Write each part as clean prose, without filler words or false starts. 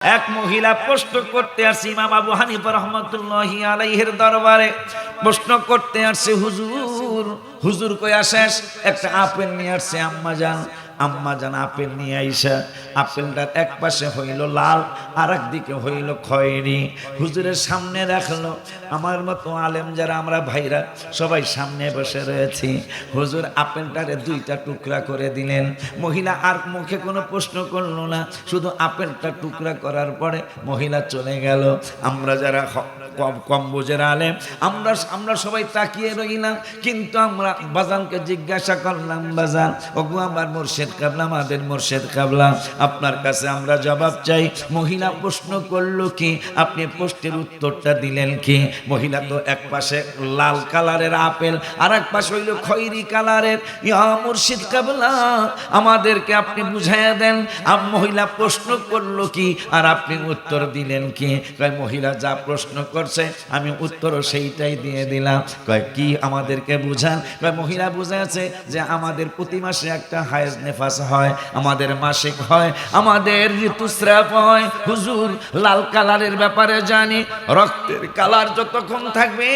এক মহিলা প্রশ্ন করতে আসছে ইমাম আবু হানিফা রাহমাতুল্লাহি আলাইহির দরবারে। প্রশ্ন করতে আসছে, হুজুর হুজুর কই আসেস? একটা আপেল নিয়ে আসছে আম্মা জান আপেল নিয়ে আইসা আপেলটার এক পাশে হইল লাল আর একদিকে হইল খয়েরি। হুজুরের সামনে রাখলো। আমার মতো আলেম যারা আমরা ভাইরা সবাই সামনে বসে রয়েছি। হুজুর আপেলটারে দুইটা টুকরা করে দিলেন। মহিলা আর মুখে কোনো প্রশ্ন করলো না, শুধু আপেলটা টুকরা করার পরে মহিলা চলে গেল। আমরা যারা কম বুঝের আলেম আমরা সবাই তাকিয়ে রইলাম, কিন্তু আমরা বাজানকে জিজ্ঞাসা করলাম, বাজান ওগো আমার মুর্শিদ কাবলা, আমাদের মুর্শিদ কাবলা, আপনার কাছে আমরা জবাব চাই। মহিলা প্রশ্ন করলো কি, আপনি প্রশ্নের উত্তরটা দিলেন কি? মহিলা তো এক পাশে লাল কালারের আপেল আর এক পাশে হইল খয়েরি কালারের। ইয়া মুর্শিদ কাবলা, আমাদেরকে আপনি বুঝাইয়া দেন। মহিলা প্রশ্ন করলো কি আর আপনি উত্তর দিলেন কি? কয় মহিলা যা প্রশ্ন করছে আমি উত্তরও সেইটাই দিয়ে দিলাম। কয় কি আমাদেরকে বুঝান? কয় মহিলা বুঝাচ্ছে যে আমাদের প্রতি মাসে একটা হায়েজ নেফাস হয়, আমাদের মাসিক হয়, আমাদের ঋতুস্রাব হয়। হুজুর লাল কালারের ব্যাপারে জানি, রক্তের কালার যতক্ষণ থাকবে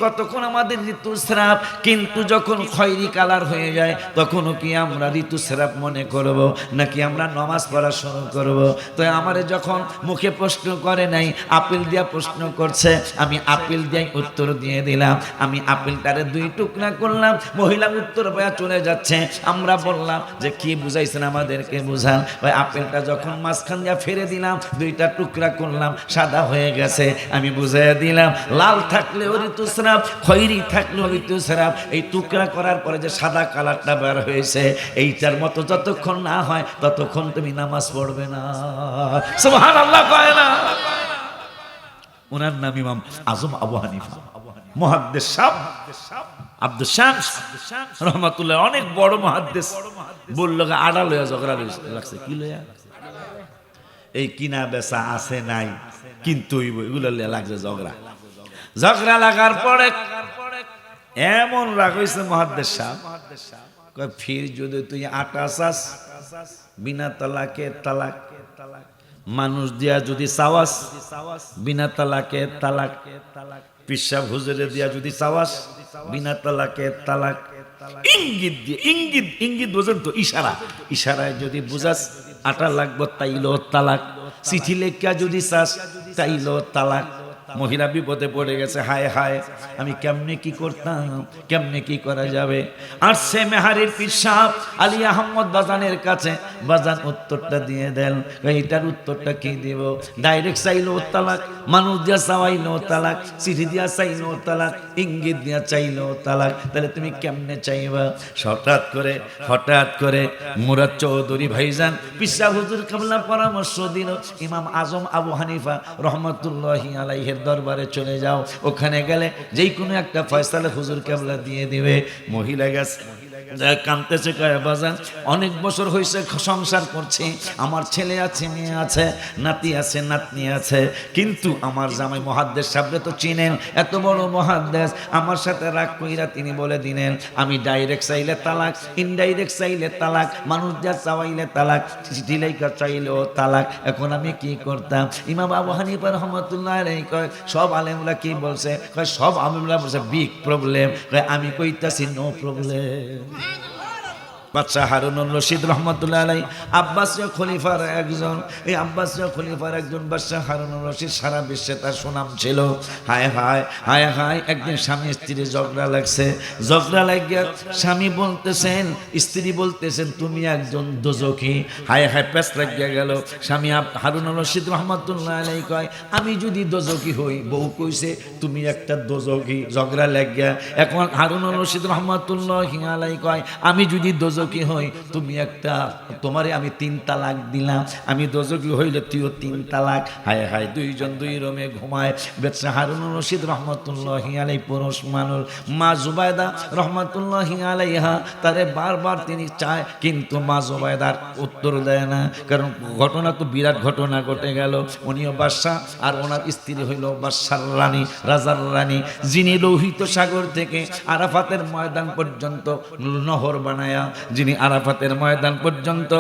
ততক্ষণ আমাদের ঋতুস্রাব, কিন্তু যখন খয়েরি কালার হয়ে যায় তখনও কি আমরা ঋতুস্রাব মনে করব নাকি আমরা নামাজ পড়া শুরু করব? তো আমারে যখন মুখে প্রশ্ন করে নাই, আপেল দিয়া প্রশ্ন করছে, আমি আপেল দিয়ে উত্তর দিয়ে দিলাম। আমি আপেলটারে দুই টুকরা করলাম, মহিলা উত্তর পায়া চলে যাচ্ছে। আমরা বললাম যে কি বুঝাইছেন আমাদেরকে বুঝান। ওই আপেলটা যখন মাঝখান দিয়া ফেরে দিলাম, দুইটা টুকরা করলাম, সাদা হয়ে গেছে। আমি বুঝাইয়া দিলাম লাল থাকলেও ঋতুস্রাব, খয়েরি থাকলেও ঋতুস্রাব। এই টুকরা করার পরে যে সাদা কালারটা বের হয়েছে, এইটার মতো যতক্ষণ না হয় ততক্ষণ তুমি নামাজ পড়বে না। সুবহানাল্লাহ কয় না? ওনার নাম ইমাম আজম আবু হানিফা মুহাদ্দিস সাহেব আব্দুস শামস রাহমাতুল্লাহ, অনেক বড় মুহাদ্দিস। বলল আড়া লইয়া ঝগড়া লাগছে। কি লইয়া? এই কিনা বেচা আছে নাই, কিন্তু এগুলো লাগছে ঝগড়া লাগার পরে এমন রাগ হয়েছে মুহাদ্দিস সাহেব, কয় ফির যদি তুই আটা চাস বিনা তালাকে তালাক, মানুষ দিয়া যদি চাওয়াস বিনা তালাকে তালাক, পিসাব হুজুরে দিয়া যদি চাওয়াস বিনা তালাকে তালাক। ইঙ্গিত দিয়ে ইঙ্গিত বোঝেন তো, ইশারায় যদি বুঝাস আটা লাগবো তাইলো তালাক, চিঠি লেখা যদি চাস তাইলো তালাক। মহিলা বিপদে পড়ে গেছে, হায় হায় আমি কেমনে কি করতাম, কেমনে কি করা যাবে। আর সে মেহারির পীর সাহেব আলী আহমদ বাজানের কাছে, বাজান উত্তরটা দিয়ে দেন। এইটার উত্তরটা কি দিব? ডাইরেক্ট চাইলো তালাক, মানুষ দিয়া চাইলো তালাক, চিঠি দিয়া চাইলো তালাক, ইঙ্গিত দিয়া চাইলো তালাক। তাহলে তুমি কেমনে চাইবা? হঠাৎ করে মুরাদ চৌধুরী ভাইজান পীর সাহেব হুজুর কাবলা পরামর্শ দিল, ইমাম আজম আবু হানিফা রাহমাতুল্লাহি আলাইহির দরবারে চলে যাও, ওখানে গেলে যেই কোনো একটা ফয়সালা হুজুর কেবলা দিয়ে দিবে। মহিলা গেছে, কাঁদতেছে, কয় বাজান অনেক বছর হয়েছে সংসার করছি, আমার ছেলে আছে, মেয়ে আছে, নাতি আছে, নাতনি আছে, কিন্তু আমার জামাই মুহাদ্দিস সাহেবরে তো চিনেন, এত বড় মুহাদ্দিস, আমার সাথে রাগ কইরা তিনি বলে দিলেন আমি ডাইরেক্ট চাইলে তালাক, ইনডাইরেক্ট চাইলে তালাক, মানুষ যা চাইলে তালাক, চিঠি লেখা চাইলেও তালাক। এখন আমি কি করতাম? ইমাম আবু হানিফা রাহমাতুল্লাহ আলাইহি কয় সব আলেমরা কি বলছে? কয় সব আলেমরা বলছে বিগ প্রবলেম। কয় আমি কইতাছি নো প্রবলেম। বাদশাহ হারুনুর রশিদ রহমতুল্লাহ আলাইহি আব্বাসীয় খলিফার একজন, এই আব্বাসীয় খলিফার একজন বাদশাহ হারুনুর রশিদ, সারা বিশ্বে তার সুনাম ছিল। হায় হায় হায় হায়, একদিন স্বামী স্ত্রী ঝগড়া লাগিয়া স্বামী বলতেছেন, স্ত্রী বলতেছেন তুমি একজন দোজখী। হায় হায় পেঁচ লাগিয়া গেল। স্বামী হারুনুর রশিদ রহমতুল্লাহ আলাইহি কয় আমি যদি দোজখী হই, বউ কইছে তুমি একটা দোজখী, ঝগড়া লাগিয়া। এখন হারুনুর রশিদ রহমতুল্লাহ আলাইহি কয় আমি যদি দোজখী হই, তুমি একটা, তোমারে আমি 3 তালাক দিলাম, আমি দোজখী হইলে তুইও 3 তালাক। হায় হায়, দুইজন দুই রুমে ঘুমায়। বেচারা হারুনুর রশিদ রহমতুল্লাহি আলাইহি পুরুষ মানুষ, মা জুবাইদা রহমতুল্লাহি আলাইহা তারে বারবার তিনি চায়, কিন্তু মা জুবাইদার উত্তর দেয় না, কারণ ঘটনা তো বিরাট ঘটনা ঘটে গেল। উনিও বাদশা আর ওনার স্ত্রী হইল বাদশার রানী, রাজার রানী, যিনি লোহিত সাগর থেকে আরাফাতের ময়দান পর্যন্ত নহর বানায়া যিনি আরাফাতের ময়দান পর্যন্ত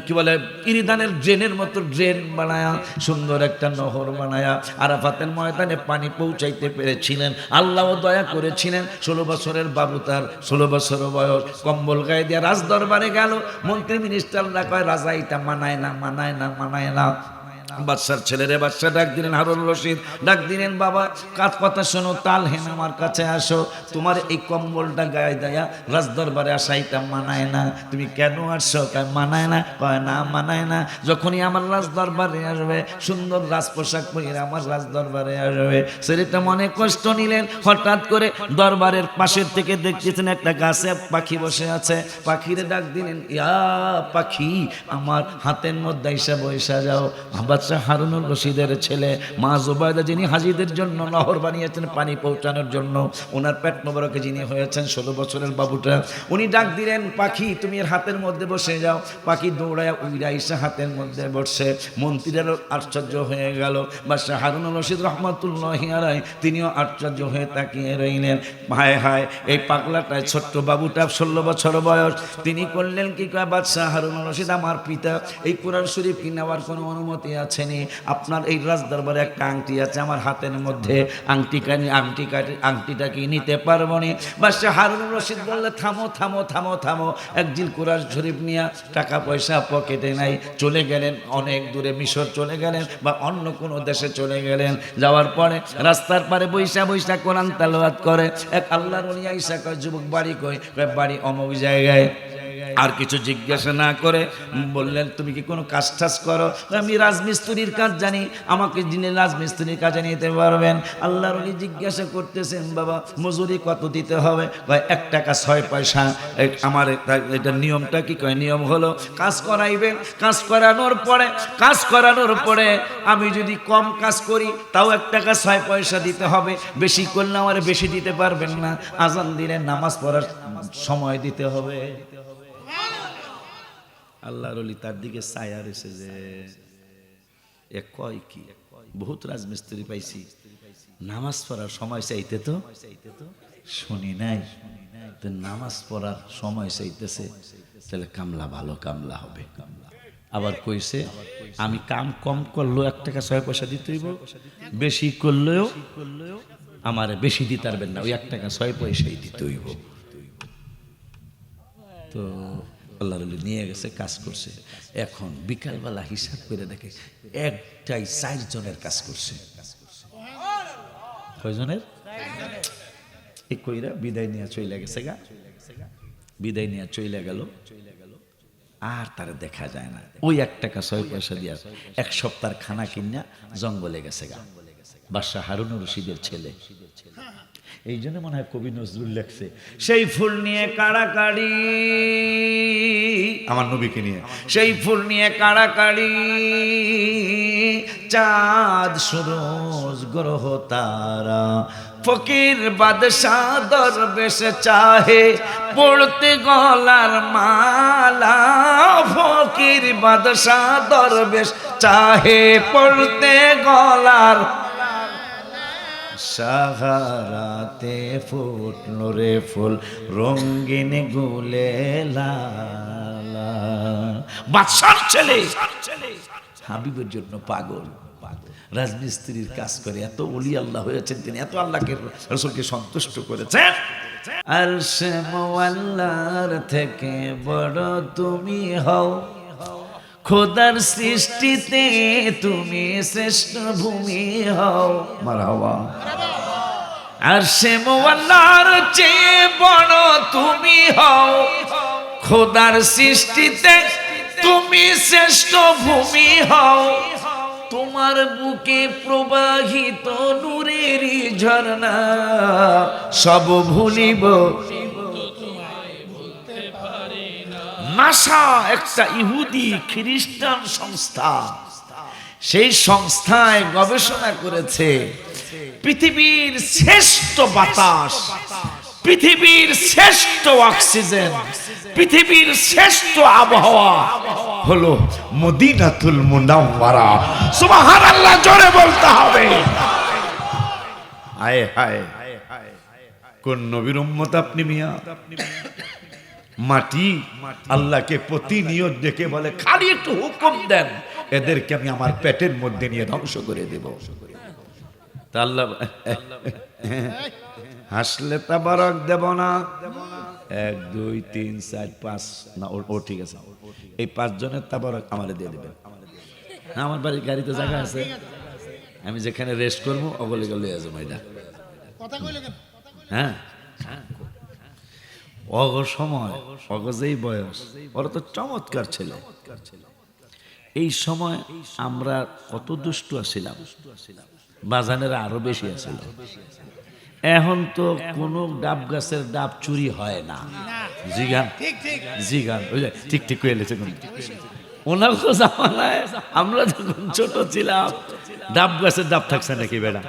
কি বলে ইরিদানের ড্রেনের মতো ড্রেন বানায়া সুন্দর একটা নহর বানায়া আরাফাতের ময়দানে পানি পৌঁছাইতে পেরেছিলেন। আল্লাহও দয়া করেছিলেন। 16 বছরের বাবু, তার 16 বছর বয়স, কম্বল গায়ে দিয়ে রাজ দরবারে গেল। মন্ত্রী মিনিস্টাররা কয় রাজা এটা মানায় না, মানায় না, মানায় না। বাদশার ছেলেরে বাদশা ডাক দিলেন, হারুন রশিদ ডাক দিলেন, বাবা কাজ কথা শোনো, তালহেন আমার কাছে আসো। তোমার এই কম্বলটা গায়ে দেয়া রাজ দরবারে আসা এটা মানায় না, তুমি কেন আসছো? কয় মানায় না। কয় না মানায় না, যখনই আমার রাজ দরবারে আসবে সুন্দর রাজ পোশাক পরে আমার রাজ দরবারে আসবে। ছেলেটা মনে কষ্ট নিলেন। হঠাৎ করে দরবারের পাশের থেকে দেখতেছেন একটা গাছে পাখি বসে আছে। পাখিরে ডাক দিলেন, ইয়া পাখি আমার হাতের মধ্যে এসে বসে যাও। বাদশাহ হারুনুর রশিদের ছেলে মা জুবাইদা, যিনি হাজীদের জন্য নহর বানিয়েছেন পানি পৌঁছানোর জন্য, ওনার পেট মোবারকে যিনি হয়েছেন 16 বছরের বাবুটা, উনি ডাক দিলেন, পাখি তুমি এর হাতের মধ্যে বসে যাও। পাখি দৌড়ায় উইরা এসে হাতের মধ্যে বসে। মন্ত্রীদেরও আশ্চর্য হয়ে গেল। বাদশাহ হারুনুর রশিদ রহমাতুল্লাহি আলাইহি তিনিও আশ্চর্য হয়ে তাকিয়ে রইলেন। হায় হায়, এই পাগলাটায় ছোট্ট বাবুটা 16 বছর বয়স, তিনি করলেন কি? কয় বাদশাহ হারুনুর রশিদ আমার পিতা, এই কোরআন শরীফ কি নেওয়ার কোনো অনুমতি আছেনি? আপনার এই রাজ দরবারে একটা আংটি আছে আমার হাতের মধ্যে, আংটিটা কি নিতে পারবো নি? বাদশাহ হারুনুর রশিদ বললে, থামো থামো থামো থামো। একদিন কোরআন শরীফ নিয়ে টাকা পয়সা পকেটে নাই, চলে গেলেন অনেক দূরে, মিশর চলে গেলেন বা অন্য কোনো দেশে চলে গেলেন। যাওয়ার পরে রাস্তার পারে বৈশা বৈশা কোরআন তেলাওয়াত করে। এক আল্লাহর ওলি আইসা কয়, যুবক বাড়ি কই? কয় বাড়ি অমুক জায়গায়। আর কিছু জিজ্ঞাসা না করে বললেন, তুমি কি কোনো কাজ টাজ করো? আমি রাজমিস্ত্রির কাজ জানি, আমাকে যিনি রাজমিস্ত্রির কাজে নিতে পারবেন? আল্লাহর ওলি জিজ্ঞাসা করতেছেন, বাবা মজুরি কত দিতে হবে? কয় 1 টাকা 6 পয়সা। আমার এটা নিয়মটা কি? কয় নিয়ম হলো কাজ করাইবেন, কাজ করানোর পরে আমি যদি কম কাজ করি তাও 1 টাকা 6 পয়সা দিতে হবে, বেশি করলে আমার বেশি দিতে পারবেন না। আজান দিলে নামাজ পড়ার সময় দিতে হবে। আল্লাহর ওলি তার দিকে ছায়া রয়েছে যে এ কয় কি? বহুত রাজমিস্ত্রি পাইছি, নামাজ পড়ার সময় চাইতে তো শুনি নাই, তো নামাজ পড়ার সময় চাইতেছে, তাহলে কামলা ভালো কামলা হবে। আবার কইছে আমি কাম কম করলেও 1 টাকা 6 পয়সা দিতে হইব, বেশি করলেও আমার বেশি দিতে পারবেন না, ওই 1 টাকা 6 পয়সাই দিতে হইব। তো আল্লাহর ওলি নিয়ে গেছে, কাজ করছে। এখন বিকালবেলা হিসাব করে দেখে একটাই 4 জনের কাজ করছে। কয়জনের? এই কইরা বিদায় নিয়ে চলে গেছে গা, বিদায় নিয়ে চলে গেল, আর তারা দেখা যায় না। ওই 1 টাকা 6 পয়সা দিয়া 1 সপ্তাহ খানা কিনা জঙ্গলে গেছে গা বাদশাহ হারুনুর রশিদের ছেলে। এই জন্য মনে হয় কবি নজরুল লেখছে, সেই ফুল নিয়ে কাড়াকাড়ি, আমার নবীকে নিয়ে, সেই ফুল নিয়ে কাড়াকাড়ি, চাঁদ সুরজ গ্রহ তারা, ফকির বাদশাহ দরবেশ চাহে পড়তে গলার মালা, ফকির বাদশাহ দরবেশ চাহে পড়তে গলার সাহারাতে ফুটলো রে ফুল রঙিন গুলে লালা। বাদশার ছেলে হাবিবের জন্য পাগল, রাজমিস্ত্রির কাজ করে এত ওলি আল্লাহ হয়েছেন তিনি, এত আল্লাহকে রাসূলকে সন্তুষ্ট করেছেন। আরশে মোয়াল্লার থেকে বড় তুমি হও, খোদার সৃষ্টিতে তুমি শ্রেষ্ঠ ভূমি হও। মারহাবা। আরশে মোয়াল্লার চেয়ে বড় তুমি হও, খোদার সৃষ্টিতে তুমি শ্রেষ্ঠ ভূমি হও। তোমার বুকে প্রবাহিত নূরেরই ঝর্ণা, সব ভুলিব। নাসা একটা ইহুদি খ্রিস্টান সংস্থা, সেই সংস্থায় গবেষণা করেছে পৃথিবীর শ্রেষ্ঠ বাতাস, পৃথিবীর শ্রেষ্ঠ অক্সিজেন, পৃথিবীর শ্রেষ্ঠ আবহাওয়া হলো মদিনাতুল মুনাওয়ারা। সুবহানাল্লাহ, জোরে বলতে হবে। আয় হায়, কোন নবীর উম্মত আপনি মিয়া? মাটি আল্লাহকে প্রতিনিয়ত ডেকে বলে, খালি একটু হুকুম দেন, এদেরকে আমি আমার পেটের মধ্যে নিয়ে ধ্বংস করে দেব। তা আল্লাহ হাসলে তাবারক দেব না? 1 2 3 4 5 না, ও ঠিক আছে, এই 5 জনের তাবারক আমারে দিয়ে দিবেন। আমার বাড়ির গাড়িতে জায়গা আছে, আমি যেখানে রেস্ট করবো অগলে গেলে এটা হ্যাঁ অগ সময় অগ যেই বয়স, ওরা তো চমৎকার ছেলে। এই সময় আমরা কত দুষ্টু আছিলাম, বাজানেরা আরো বেশি আছিল। এখন তো কোনো ডাব গাছের ডাব চুরি হয় না। জিগান জিগান ওই যে ঠিক ঠিক করে এলেছে। ওনার জামানায় আমরা যখন ছোট ছিলাম, ডাব গাছের ডাব থাকছে নাকি বেড়া?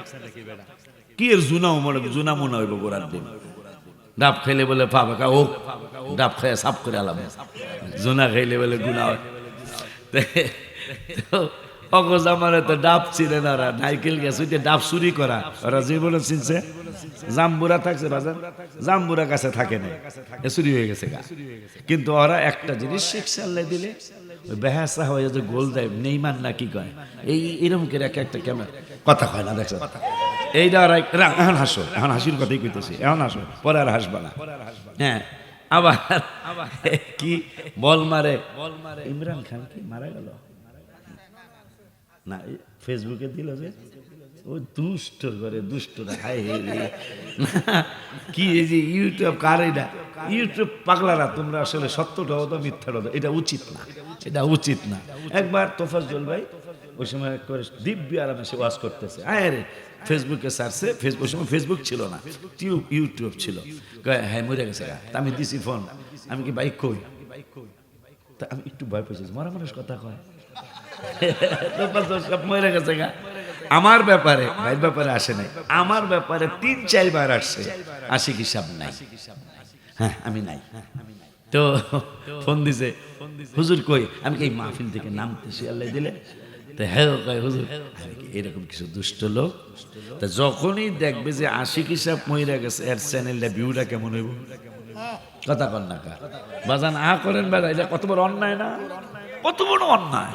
কি এর জুনা জুনা মনে হইব গোড়ার দিন। ডাব খাইলে বলে পাবা ও ডাব খাইয়া সাফ করে আলাম, জুনা খাইলে বলে গুনা হয়। অগজামানে তো ডাব চিনে না, ওরা নাইকেল গাছ ওই ডাব চুরি করা ওরা জীবনে চিনছে। জাম্বুরা থাকছে বাজার, জাম্বুরা গাছে থাকে না, চুরি হয়ে গেছে গা। কিন্তু ওরা একটা জিনিস শিখছে আল্লাহ দিলে, ওই বেহাসা হয়ে যে গোল দেয় নেইমান না কি কয়, এই এরকম করে একটা ক্যামেরা কথা কয় না, দেখছো এইটা ওরা এখন হাসো, এখন হাসির কথাই কইতেছি, এখন হাসো, পরে আর হাসবা না। হ্যাঁ আবার কি বল মারে, ইমরান খান কি মারা গেল না, ফেসবুকে দিল যে ও দুষ্ট করে, দুষ্টরা হাই কি এই যে ইউটিউব কার, এটা ইউটিউব পাগলারা তোমরা আসলে সত্যটা হতো মিথ্যাটা হতো, এটা উচিত না, এটা উচিত না। একবার তোফাজ্জল ভাই ওই সময় দিব্যি আরামে সে ওয়াজ করতেছে, আরে ফেসবুকে সারছে, ওই সময় ফেসবুক ছিল না, ইউটিউব ছিল। হ্যাঁ মরে গেছে, আমি দিছি ফোন, আমি কি বাইক কই, তা আমি একটু ভয় পেয়েছি, মরা মানুষ কথা কয় সব মরে গেছে গা। আমার ব্যাপারে ভাইয়ের ব্যাপারে আসে নাই, আমার ব্যাপারে 3-4 বার আসছে, আসি কি সাব নাই, হ্যাঁ আমি নাই। তো ফোন দিছে, হুজুর কই, আমি এই মাহফিল থেকে নামতেছি আল্লাহ দিলে। তো হ্যাঁ কয় হুজুর এরকম কিছু দুষ্ট লোক, তা যখনই দেখবে যে আশিক হিসাব মহিলা গেছে, এর চ্যানেলটা ভিউটা কেমন হইব, কথা কন না কা বাজান আ করেন বেড়া, এটা কত বড় অন্যায় না, কত বড় অন্যায়।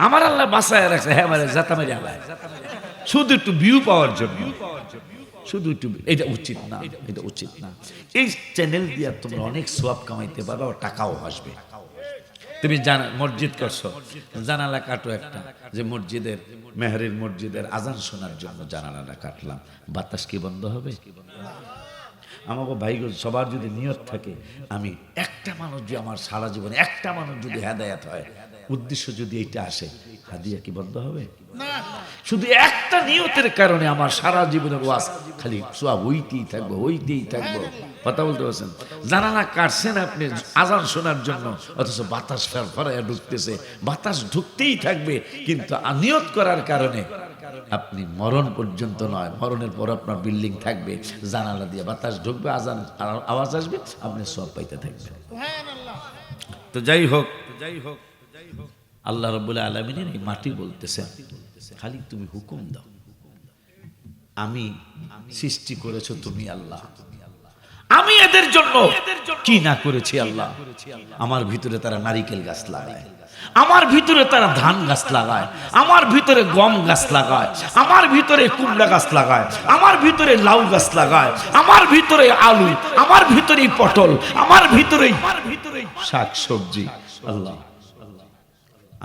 আমার আল্লাহ বাঁচায় রাখছে, হ্যাঁ মানে জাতা মেরে আলায়, শুধু একটু ভিউ পাওয়ার জন্য, শুধু একটু, এটা উচিত না, এটা উচিত না। এই চ্যানেল দিয়ে তোমরা অনেক সোয়াব কামাইতে পারবে, টাকাও আসবে। তুমি জানা মসজিদ করছো, জানালা কাটো একটা, যে মসজিদের মেহরের মসজিদের আজান শোনার জন্য জানালাটা কাটলাম, বাতাস কি বন্ধ হবে? আমাকে ভাই সবার যদি নিয়ত থাকে, আমি একটা মানুষ যে আমার সারা জীবনে একটা মানুষ যদি হেদায়েত হয়, উদ্দেশ্য যদি এইটা আসে, হাদিয়া কি বন্ধ হবে? শুধু একটা নিয়তের কারণে আমার সারা জীবনের ওয়াজ খালি সোয়াব হইতেই থাকবো, হইতেই থাকবো। কথা বলতে পারছেন? জানালা কাটছেন আপনি আজান শোনার জন্য, অথচ বাতাস ফেরফরাইয়া ঢুকতেছে, বাতাস ঢুকতেই থাকবে, কিন্তু নিয়ত করার কারণে আপনি মরণ পর্যন্ত নয়, মরণের পর আপনার বিল্ডিং থাকবে, জানালা দিয়ে বাতাস ঢুকবে, আজান আওয়াজ আসবে, আপনি সব পাইতে থাকবেন। তো যাই হোক, আল্লাহ রাব্বুল আলামিনের এই মাটি বলতেছে, খালি তুমি হুকুম দাও, আমি সৃষ্টি করেছো তুমি আল্লাহ, আমি এদের জন্য কি না করেছি আল্লাহ। আমার ভিতরে তারা নারিকেল গাছ লাগায়, আমার ভিতরে তারা ধান গাছ লাগায়, আমার ভিতরে গম গাছ লাগায়, আমার ভিতরে কুমড়া গাছ লাগায়, আমার ভিতরে লাউ গাছ লাগায়, আমার ভিতরে আলু, আমার ভিতরে পটল, আমার ভিতরে শাক সবজি। আল্লাহ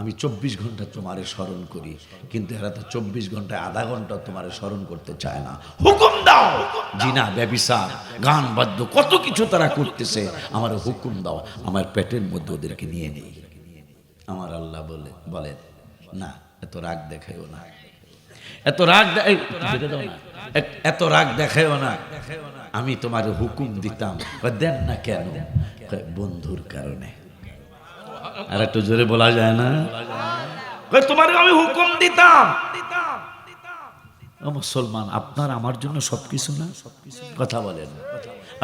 আমি 24 ঘন্টা তোমারে স্মরণ করি, কিন্তু এরা তো 24 ঘন্টায় আধা ঘন্টা তোমারে স্মরণ করতে চায় না। হুকুম দাও, জিনা ব্যভিচার গান বাদ্য কত কিছু তারা করতেছে, আমার হুকুম দাও, আমার পেটের মধ্যে ওদেরকে নিয়ে নেই। আমার আল্লাহ বলেন না, এত রাগ দেখাইও না, এত রাগ এত রাগ দেখাইও না, আমি তোমার হুকুম দিতাম। দেন না কেন? বন্ধুর কারণে। আর একটু জোরে বলা যায় না? তোমার আমি হুকুম দিতাম। মুসলমান, আপনার আমার জন্য সবকিছু না? কথা বলেন।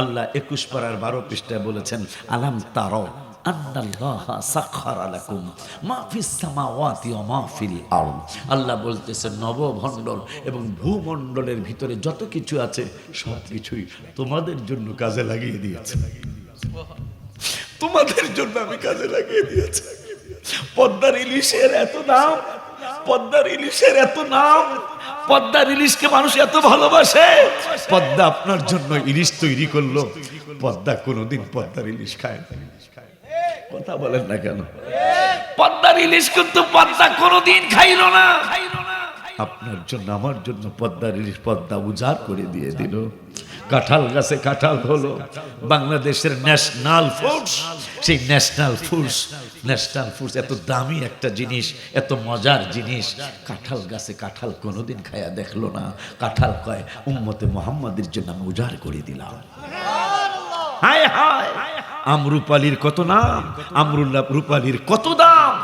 আল্লাহ 21 পারার 12 পৃষ্ঠায় বলেছেন, আলাম তারা আন্নাল্লাহা সাখখারা লাকুম মা ফিস সামাওয়াতি ওয়া মা ফিল আরদ। আল্লাহ বলতেছেন, নবমণ্ডল এবং ভূমণ্ডলের ভিতরে যত কিছু আছে সব কিছুই তোমাদের জন্য কাজে লাগিয়ে দিয়েছে। তোমাদের জন্য আমি কাজে লাগিয়ে দিয়েছি। পদ্মার ইলিশের এত নাম, পদ্মার ইলিশের এত নাম, পদ্মার ইলিশকে মানুষ এত ভালোবাসে। পদ্মা আপনার জন্য ইলিশ তৈরি করলো, পদ্মা কোনোদিন পদ্মার ইলিশ খায় না। কথা বলেন না কেন? পদ্মার ইলিশ কিন্তু পদ্মা কোনোদিন খাইল না। আপনার জন্য আমার জন্য পদ্মার ইলিশ পদ্মা উজাড় করে দিয়ে দিল। কাঁঠাল গাছে কাঁঠাল হলো বাংলাদেশের ন্যাশনাল ফুডস। সেই ন্যাশনাল ফুডস এত দামি একটা জিনিস, এত মজার জিনিস। কাঁঠাল গাছে কাঁঠাল কোনোদিন খায়া দেখলো না। কাঁঠাল কয় উম্মতে মুহাম্মাদের জন্য আমি উজাড় করে দিলাম। হায় হায়, আমরুপালির কত নাম, আমরুল্লাহ রূপালির কত দাম,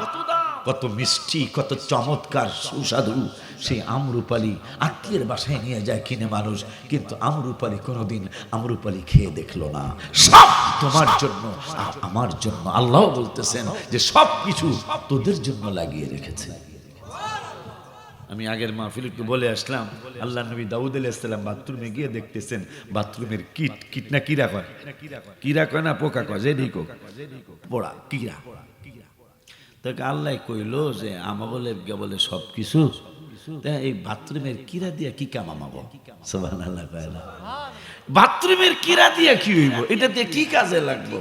কত মিষ্টি, কত চমৎকার সুস্বাদু। সেই আমরুপালি আত্মীয়ের বাসায় নিয়ে যায় কিনে মানুষ, কিন্তু আমরুপালি কোনোদিন আমরুপালি খেয়ে দেখলো না। সব তোমার জন্য আর আমার জন্য। আল্লাহ বলতেছেন যে সব কিছু তোদের জন্য লাগিয়ে রেখেছে। আমি আগের মাহফিল একটু বলে আসলাম, আল্লাহ নবী দাউদ আলাইহিস সালাম বাথরুমে গিয়ে দেখতেছেন বাথরুমের কীট না কিরা কয়, কিরা কয় না পোকা কয়, যেই কোক পোড়া কিরা। তাকে আল্লাহ কইলো যে আমা বলে সব কিছু, এই বাথরুমের কিরা দিয়া কি কাম আমাবো? সুবহানাল্লাহ কয় না, বাথরুমের কিরা দিয়া কি হইব, এটা দিয়ে কি কাজে লাগবে?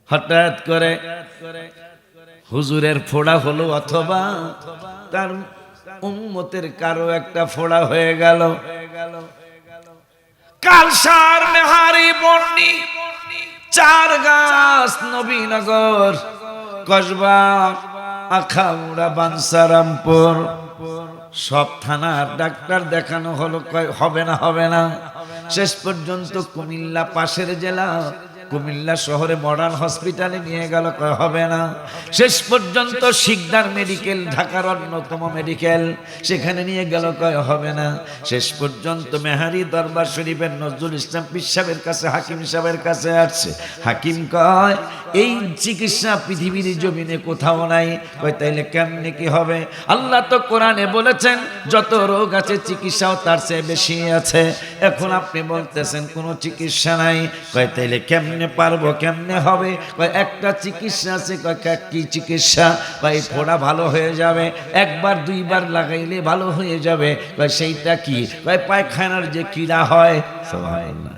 হঠাৎ করে হুজুরের ফোড়া হলো, অথবা তার উম্মতের কারো একটা ফোড়া হয়ে গেল। কালসার মেহারি বর্ণি চার গাছ নবীনগর কসবা আখাউড়া বানসারামপুর সব থানার ডাক্তার দেখানো হলো, হবে না হবে না। শেষ পর্যন্ত কুমিল্লা পাশের জেলা কুমিল্লা শহরে মডার্ন হসপিটালে নিয়ে গেল, হবে না। শেষ পর্যন্ত শিকদার মেডিকেল, ঢাকার অন্যতম মেডিকেল, সেখানে নিয়ে গেল, হবে না। শেষ পর্যন্ত মেহারি দরবার শরীফের নজরুল ইসলাম পীর সাহেবের কাছে, হাকিম সাহেবের কাছে আসছে। হাকিম কয় এই চিকিৎসা পৃথিবীর জমিনে কোথাও নাই। কয় তাইলে কেমনে কি হবে? আল্লাহ তো কোরআনে বলেছেন যত রোগ আছে চিকিৎসাও তার চেয়ে বেশি আছে। এখন আপনি বলতেছেন কোনো চিকিৎসা নাই। কয় তাইলে কেমনে পারবো, কেমনে হবে? কয় একটা চিকিৎসা আছে। কয় কি চিকিৎসা? কয় ফোড়া ভালো হয়ে যাবে, একবার দুইবার লাগাইলে ভালো হয়ে যাবে। কয় সেইটা কি? কয় পায়খানার যে কিড়া হয়, সুবহানাল্লাহ,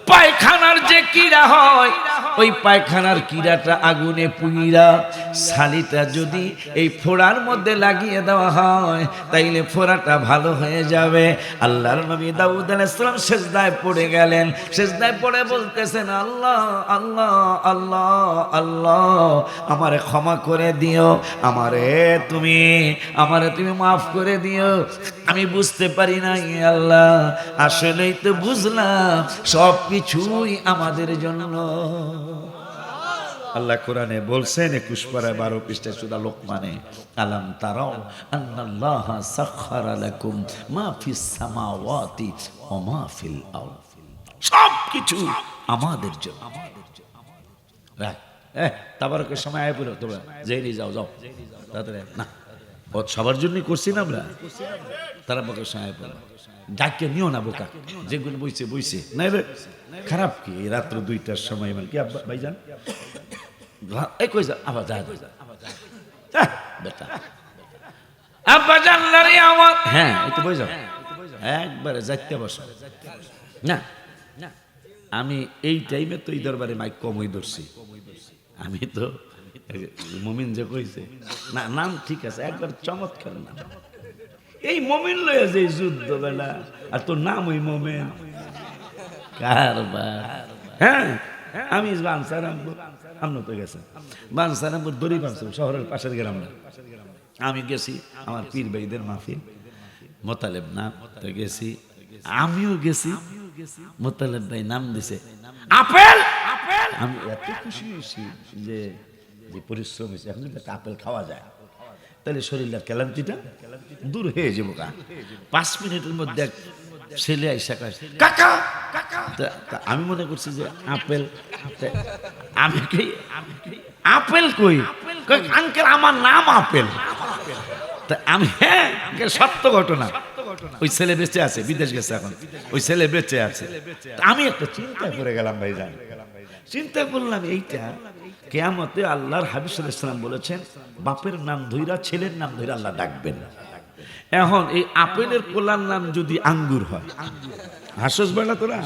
পায়খানার যে কিড়া হয়, ওই পায়খানার কিড়াটা আগুনে পুইরা ছালিটা যদি এই ফোড়ার মধ্যে লাগিয়ে দেওয়া হয় তাইলে ফোড়াটা ভালো হয়ে যাবে। আল্লাহর নবী দাউদ আলাইহিস সালাম সিজদায় পড়ে গেলেন। সিজদায় পড়ে বলতেছেন আল্লাহ আল্লাহ আল্লাহ আল্লাহ, আমারে ক্ষমা করে দিও, আমারে তুমি মাফ করে দিও। আমি বুঝতে পারি নাই আল্লাহ, আসলেই তো বুঝলাম সব কিছুই আমাদের জন্য। আল্লাহ কোরআনে বলছেন 21 পারায় 12 পৃষ্ঠায় সূরা লোকমানে, আলাম তারাও আন্নাল্লাহা সাখখারা লাকুম মা ফিস সামাওয়াতি ওয়া মা ফিল আরদ, সব কিছু আমাদের জন্য। রাখ তাবারকের সময় আয় পড়ো, তোমরা যেই যাও যাও তাড়াতাড়ি না, ও সবার জন্যই করছি না আমরা। তারা বকের সময় আয় পড়ো, ডাকে নিও না বোকা, যেগুলো বইছে না রে খারাপ কি রাত্র 2টার সময় মানে কি আব্বা ভাইজান এই কই যা আবার যা বেটা আব্বা জানলারে আমার, হ্যাঁ একটু বই যাও, একবারে যাইতে বসো না। আমি এই টাইমে তো এই দরবারে মাইক কমই ধরছি। আমি তো মুমিন যে কইছে না, নাম ঠিক আছে, একবার চমৎকার নাম। এই মুমিন লয়ে যে যুদ্ধ বেলা, আর তোর নাম ওই মুমিন কারবার। হ্যাঁ আমি বানসারামপুর, আপনি তো গেছেন বানসারামপুর দড়ি বানসার শহরের পাশের গ্রাম না। আমি গেছি আমার পীর ভাইদের মাহফিল, মোতালেব নাম তো গেছি, আমিও গেছি। মোতালেব ভাই নাম দিছে আপেল। আমি এত খুশি হয়েছি যে পরিশ্রম হয়েছে, এখন যদি একটা আপেল খাওয়া যায় তাহলে শরীরের ক্লান্তিটা দূর হয়ে যাবো। 5 মিনিটের মধ্যে ছেলে আইসা কাকা, আমি মনে করছি যে আপেল, আমি আপেল কই আঙ্কেল, আমার নাম আপেল। তা আমি হ্যাঁ সত্য ঘটনা, ওই ছেলে বেঁচে আছে, বিদেশ গেছে এখন, ওই ছেলে বেঁচে আছে। আমি একটা চিন্তা করে গেলাম ভাই, জান চিন্তা করলাম এইটা কিয়ামতে আল্লাহর হাবিব সাল্লাল্লাহু আলাইহি ওয়াসাল্লাম বলেছেন বাপের নাম ধইরা ছেলের নাম ধইরা আল্লাহ ডাকবেন। এখন এই আপেলের পোলার নাম যদি আঙ্গুর হয়, হাসস বেলা তোরা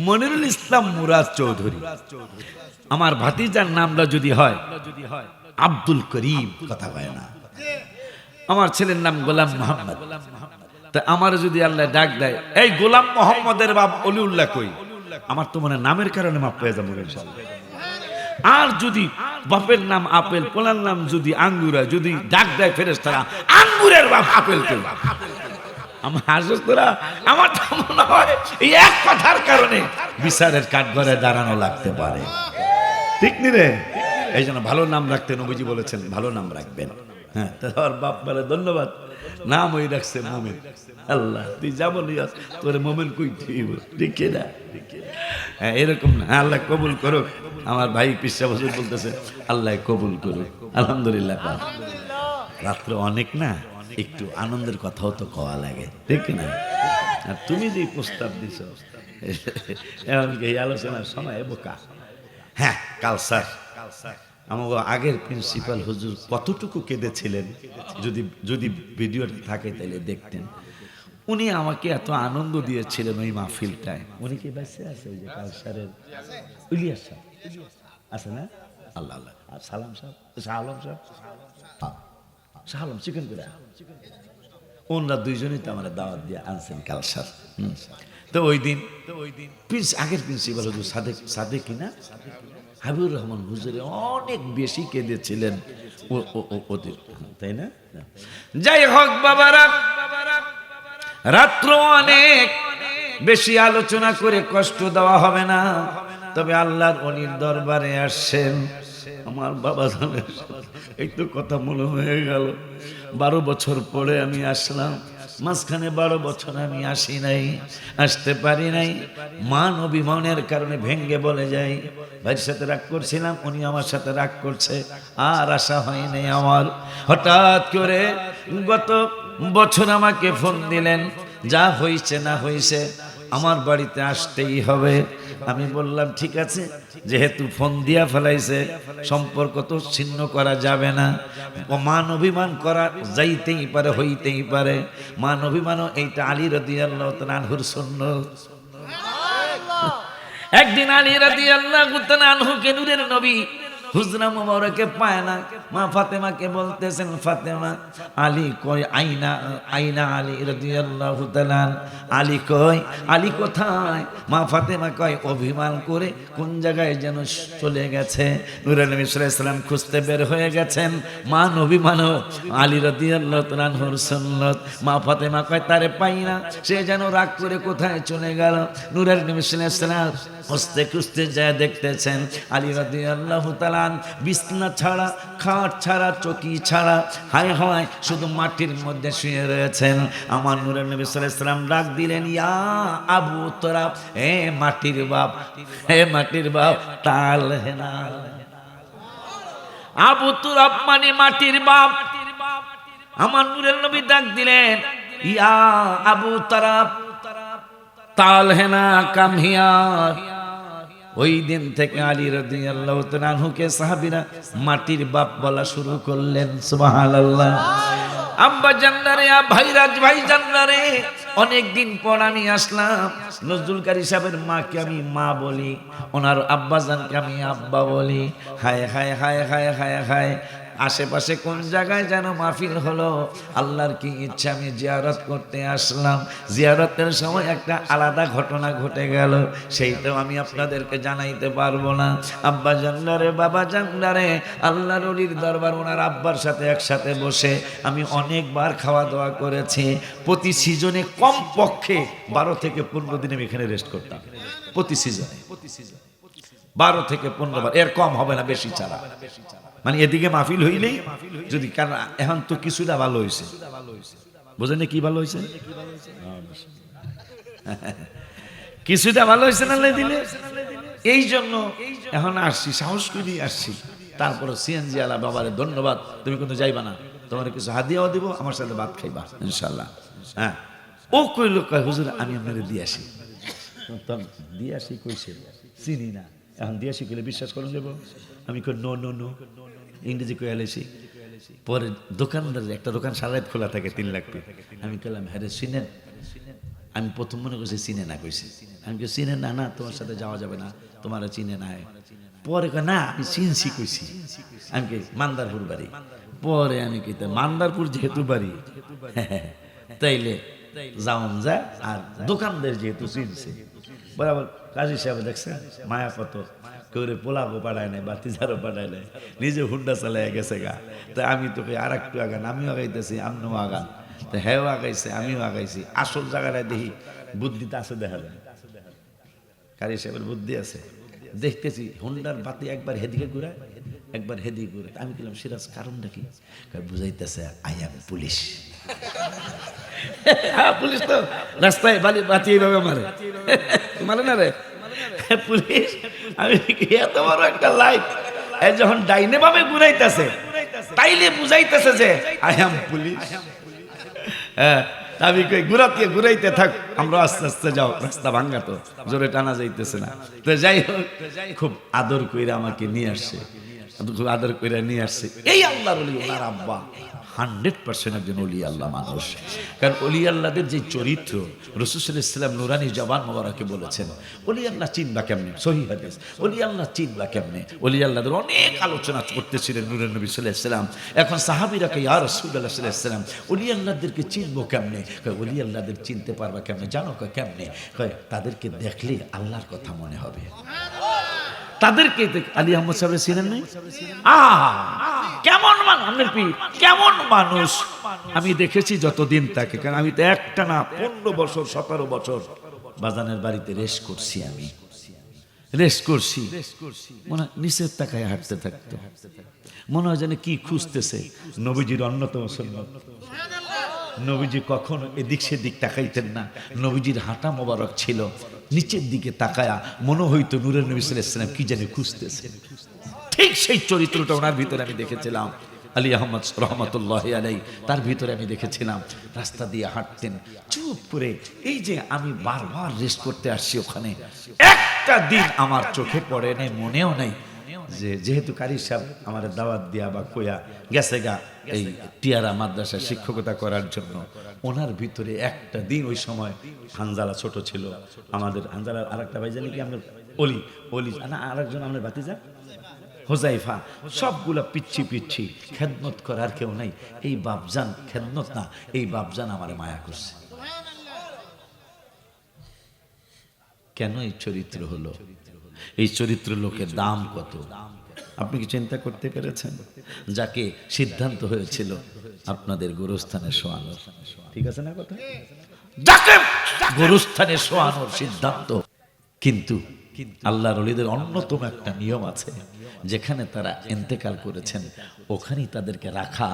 মনিরুল ইসলাম মুরাদ চৌধুরী, আমার ভাতিজার নামটা যদি হয় আব্দুল করিম, কথা হয় না, আমার ছেলের নাম গোলাম মোহাম্মদ, তা আমার যদি আল্লাহ ডাক দেয় এই গোলাম মোহাম্মদের বাপ অলিউল্লাহ কই, আমার তো মনে নামের কারণে মাপ পেয়ে যাবো ইনশাআল্লাহ। আর যদি বাপের নাম আপেল, পোলার নাম যদি আঙ্গুর হয়, যদি ডাক দেয় ফেরেশতারা আঙ্গুরের বাপ আপেল কই, আমার হাসস তোরা, আমার তো মনে হয় এই এক কথার কারণে বিচারের কাঠগড়ায় দাঁড়ানো লাগতে পারে, ঠিক নি রে? এই জন্য ভালো নাম রাখতে নবীজি বলেছেন ভালো নাম রাখবেন। হ্যাঁ, তোর বাপ বলে ধন্যবাদ, নাম ওই রাখছে মোমেন। আল্লাহ তুই যা বলিস তোর মোমেন কই দিব, ঠিক না? হ্যাঁ, এরকম না, আল্লাহ কবুল করুক। আমার ভাই পিসা বছর বলতেছে আল্লাহ কবুল করুক, আলহামদুলিল্লাহ। রাত্রে অনেক না, একটু আনন্দের কথাও তো কওয়া লাগে, ঠিক না? আর তুমি যে প্রস্তাব দিছ এমনকি এই আলোচনার সময় বোকা। হ্যাঁ, কালসার আমার আগের প্রিন্সিপাল হুজুর কতটুকু কেঁদেছিলেন, যদি যদি ভিডিওটা থাকে তাহলে দেখতেন। উনি আমাকে এত আনন্দ দিয়েছিলেন ওই মাহফিলটায়। উনি কি বেঁচে আছে? ওই যে কালসারের ইলিয়াস সাহেব আছে না? আল্লাহ আল্লাহ। আর সালাম সাহেব, শাহ আলম সাহেব, শাহ আলম চিকেন করে, ওনারা দুইজনই তো আমার দাওয়াত দিয়ে আনছেন কালসার। তো ওই দিন আগের প্রিন্সিপাল হুজুর সাদেক কিনা হাবিবুর রহমান হুজুরে অনেক বেশি কেঁদেছিলেন ওদের, তাই না? যাই হোক বাবারা, রাত্র অনেক বেশি আলোচনা করে কষ্ট দেওয়া হবে না, তবে আল্লাহর অলির দরবারে আসছেন আমার বাবা জানের। এই তো কথা মনে হয়ে গেল, 12 বছর পরে আমি আসলাম, মাঝখানে 12 বছর আমি আসি নাই, আসতে পারি নাই। মান অভিমানের কারণে ভেঙ্গে বলে যাই, ভাইয়ের সাথে রাগ করছিলাম, উনি আমার সাথে রাগ করছে, আর আশা হয় নাই আমার। হঠাৎ করে গত বছর আমাকে ফোন দিলেন, যা হয়েছে না হয়েছে আমার বাড়িতে আসতেই হবে। আমি বললাম ঠিক আছে, যেহেতু ফোন দিয়া ফেলাইছে সম্পর্ক তো ছিন্ন করা যাবে না। মান অভিমান করা যাইতেই পারে, হইতেই পারে। মান অভিমানও এইটা আলী রাদিয়াল্লাহু তাআলা আনহুর সুন্নাত। একদিন আলী রাদিয়াল্লাহু তাআলা আনহুকে নূরের নবী হুজরা মুবারকে পায় না, মা ফাতেমাকে বলতেছেন ফাতেমা আলী কই, আইনা আইনা আলী রাদিয়াল্লাহু তাআলা, আলী কই, আলী কোথায়? মা ফাতেমা কয় অভিমান করে কোন জায়গায় যেন চলে গেছে। নূরের নবী সাল্লাল্লাহু আলাইহি ওয়াসাল্লাম খুঁজতে বের হয়ে গেছেন। মান অভিমানও আলী রাদিয়াল্লাহু তাআলা আনহুর সুন্নাত। মা ফাতেমা কয় তারে পাই না, সে যেন রাগ করে কোথায় চলে গেল। নূরের নবী সাল্লাল্লাহু আলাইহি ওয়াসাল্লাম খুঁজতে খুঁজতে যায় দেখতেছেন আলী রাদিয়াল্লাহু তাআলা বিছনা ছাড়া, খাট ছাড়া, চকি ছাড়া, হায় হায় শুধু মাটির মধ্যে শুয়ে রয়েছেন। আমার নূরের নবী সাল্লাল্লাহু আলাইহি ওয়াসাল্লাম ডাক দিলেন, ইয়া আবু তুরাব, হে মাটির বাপ, হে মাটির বাপ, তাল হেনা। আবু তুরাব মানে মাটির বাপ। আমার নূরের নবী ডাক দিলেন, ইয়া আবু তুরাব, তাল হেনা, কাম হিয়ার। ওই দিন থেকে আলী রাদিয়াল্লাহু তাআলা আনহুকে সাহাবীরা মাটির বাপ বলা শুরু করলেন। সুবহানাল্লাহ। আব্বা জান্নারে, ভাইরাজ ভাই জান্নারে, অনেকদিন পর আমি আসলাম। নজরুল কারী সাহেবের মাকে আমি মা বলি, ওনার আব্বা জানকে আমি আব্বা বলি। হায় হায় হায় হায় হায় হায়, আশেপাশে কোন জায়গায় যেন মাহফিল হলো, আল্লাহর কি ইচ্ছা আমি জিয়ারত করতে আসলাম। জিয়ারতের সময় একটা আলাদা ঘটনা ঘটে গেল, সেইটাও আমি আপনাদেরকে জানাইতে পারবো না। আব্বা জানলারে, বাবা জানলারে, আল্লাহর ওলির দরবার, ওনার আব্বার সাথে একসাথে বসে আমি অনেকবার খাওয়া দাওয়া করেছি। প্রতি সিজনে কমপক্ষে 12 থেকে 15 দিন আমি এখানে রেস্ট করতাম। প্রতি সিজনে 12 থেকে 15 বার, এর কম হবে না, বেশি ছাড়া। মানে এদিকে মাহফিল হইলেই যদি, কারণ এখন তো কিছুটা ভালো হয়েছে, বুঝলেন কি ভালো হয়েছে, কিছুটা ভালো হয়েছে না দিলে, এই জন্য এখন আসছি, সাহস করে আসছি। তারপরে সিএনজি আলা বাবারে ধন্যবাদ, তুমি কিন্তু যাইবা না, তোমার কিছু হাদিয়াও দিব, আমার সাথে ভাত খাইবা ইনশাল্লাহ। হ্যাঁ, ও কইল কয় হুজুর আমি আপনাকে দিয়ে আসি। তখন দিয়ে আসি কইছে চিনি না, এখন দিয়ে আসি কইলে বিশ্বাস করুন যাবো, আমি কই নো নো নো ইংরেজি কই আলেছি। পরে দোকানদার, একটা দোকান সারা রাত খোলা থাকে 3 লাখ টাকা, আমি কইলাম হ্যাঁ রে চিনেন, আমি প্রথম মনে করছি চিনে না, কইছি আমি কি চিনে না, না তোমার সাথে যাওয়া যাবে না, তোমার চিনে না। পরে কয় না আমি চিনছি, কইছি আমি কি মান্দারপুর বাড়ি। পরে আমি কি মান্দারপুর যেহেতু বাড়ি তাইলে যাওন যা, আর দোকানদার যেহেতু চিনছে বরাবর। কাজী সাহেব দেখছেন মায়া কত, কেউ পোলাগো পাঠায় নাই, বাতিজারও পাঠায় নাই, নিজে হুন্ডা চালাই গেছে গা। তা আমি তোকে আর একটু আগান, আমিও আগাইতেছি, আপনিও আগান, তা হ্যাঁ আগাইছে আমিও আগাইছি। আসল জায়গাটা দেখি বুদ্ধিটা আছে, দেখা যায় কাজী সাহেবের বুদ্ধি আছে। দেখতেছি হুন্ডার বাতি একবার হেদিকে ঘুরায়, একবার হেদিকে ঘুরে। আমি বললাম সিরাজ কারণটা কি? বুঝাইতেছে আই এম পুলিশ। পুলিশ তো রাস্তায় বাতি এইভাবে মারে, মানে না রে পুলিশ। আমি এত বড় একটা লাইট যখন ডাইনে ভাবে ঘুরাইতেছে, তাইলে বুঝাইতেছে যে আই এম পুলিশ। হ্যাঁ আমি কই ঘুরাতে ঘুরাইতে থাক, আমরা আস্তে আস্তে যাও, রাস্তা ভাঙ্গা তো জোরে টানা যাইতেছে না। তো যাই হোক, খুব আদর কইরা আমাকে নিয়ে আসছে, খুব আদর কইরা নিয়ে আসছে। এই আল্লাহর ওলি, ওনার আব্বা 100% একজন ওলি আল্লাহ মানুষ। কারণ ওলি আল্লাহদের যে চরিত্র, রাসূল সাল্লাল্লাহু আলাইহি ওয়াসাল্লাম নুরানি জবান মোবারকে বলেছেন, ওলি আল্লাহ চিনবা কেমনে, সহিহ হাদিস, ওলি আল্লাহ চিনবা কেমনে। ওলি আল্লাহদের অনেক আলোচনা করতেছিলেন নূরের নবী সাল্লাল্লাহু আলাইহি ওয়াসাল্লাম। এখন সাহাবীরা কে ইয়া রাসূলুল্লাহ সাল্লাল্লাহু আলাইহি ওয়াসাল্লাম ওলি আল্লাহদেরকে চিনবো কেমনে? কয় ওলি আল্লাহদের চিনতে পারবা কেমনে জানো? কয় কেমনে? কয় তাদেরকে দেখলে আল্লাহর কথা মনে হবে। তাদেরকে আলী আহমদ সাহেব ছিলেন নাই? কেমন কেমন মানুষ আমি দেখেছি যতদিন তাকে, কারণ আমি তো একটা না 15 বছর 17 বছর বাজানের বাড়িতে রেস করছি, আমি রেস করছি। মনে হয় নিচের তাকায় হাঁটতে থাকতো, মনে হয় যেন কি খুঁজতেছে। নবীজির অন্যতম সুন্নাত, নবীজি কখনো এদিক সেদিক তাকাইতেন না। নবীজির হাঁটা মোবারক ছিল নিচের দিকে তাকায়া, মনে হইতো নূরের নবী সাল্লাল্লাহু আলাইহি ওয়াসাল্লাম কি জানি খুঁজতেছে। ঠিক সেই চরিত্রটা ওনার ভিতরে আমি দেখেছিলাম। আলী আহমদ রহমতুল্লাহি আলাইহি, তার ভিতরে আমি দেখেছিলাম। রাস্তা দিয়ে হাঁটতেন চুপ করে। এই যে আমি বারবার রেস্ট করতে আসছি ওখানে, একটা দিন আমার চোখে পড়ে নাই, মনেও নাই যে যেহেতু কারি সাহেব আমার দাওয়াত দিয়া বা কইয়া গেছে গা এই টিয়ারা মাদ্রাসায় শিক্ষকতা করার জন্য, ওনার ভিতরে একটা দিন, ওই সময় হানজালা ছোট ছিল, আমাদের হানজালার আরেকটা ভাই জানি কি আমাদের অলি, অলি না আরেকজন আমাদের ভাতিজা হোজাইফা, সবগুলা পিচ্ছি পিচ্ছি, খেদমত করার কেউ নাই। এই বাপজান খেদমত না, এই বাপজান আমারে মায়া করছে। কেন এই চরিত্র হলো? এই চরিত্র লোকের দাম কত আপনি কি চিন্তা করতে পেরেছেন? যাকে সিদ্ধান্ত হয়েছিল আপনাদের গোরস্থানে শোয়ানোর, ঠিক আছে না কথা, যাকে গোরস্থানে শোয়ানোর সিদ্ধান্ত। কিন্তু আল্লাহর ওলিদের অন্যতম একটা নিয়ম আছে, যেখানে তারা ইন্তেকাল করেছেন ওখানেই তাদেরকে রাখা,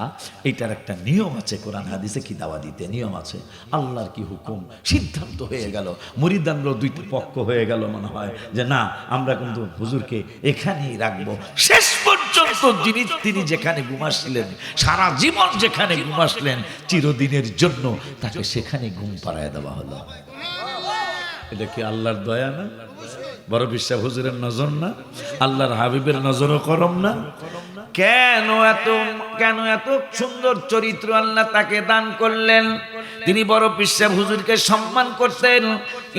এটার একটা নিয়ম আছে। কোরআন হাদিসে কি দাওয়া দিতে নিয়ম আছে। আল্লাহর কি হুকুম, সিদ্ধান্ত হয়ে গেল। মুরিদানরা দুইটি পক্ষ হয়ে গেল, মনে হয় যে না আমরা কিন্তু হুজুরকে এখানেই রাখবো। শেষ পর্যন্ত তিনি যেখানে ঘুমাসলেন, সারা জীবন যেখানে ঘুমাসলেন, চিরদিনের জন্য তাকে সেখানে ঘুম পাড়ায় দেওয়া হলো। এটা কি আল্লাহর দয়া না? বড় বিশ্বাস হুজুরের নজর না? আল্লাহর হাবিবের নজরও করম না? কেন এত সুন্দর চরিত্র আল্লাহ তাকে দান করলেন? তিনি বড় পিসাব হুজুরকে সম্মান করতেন।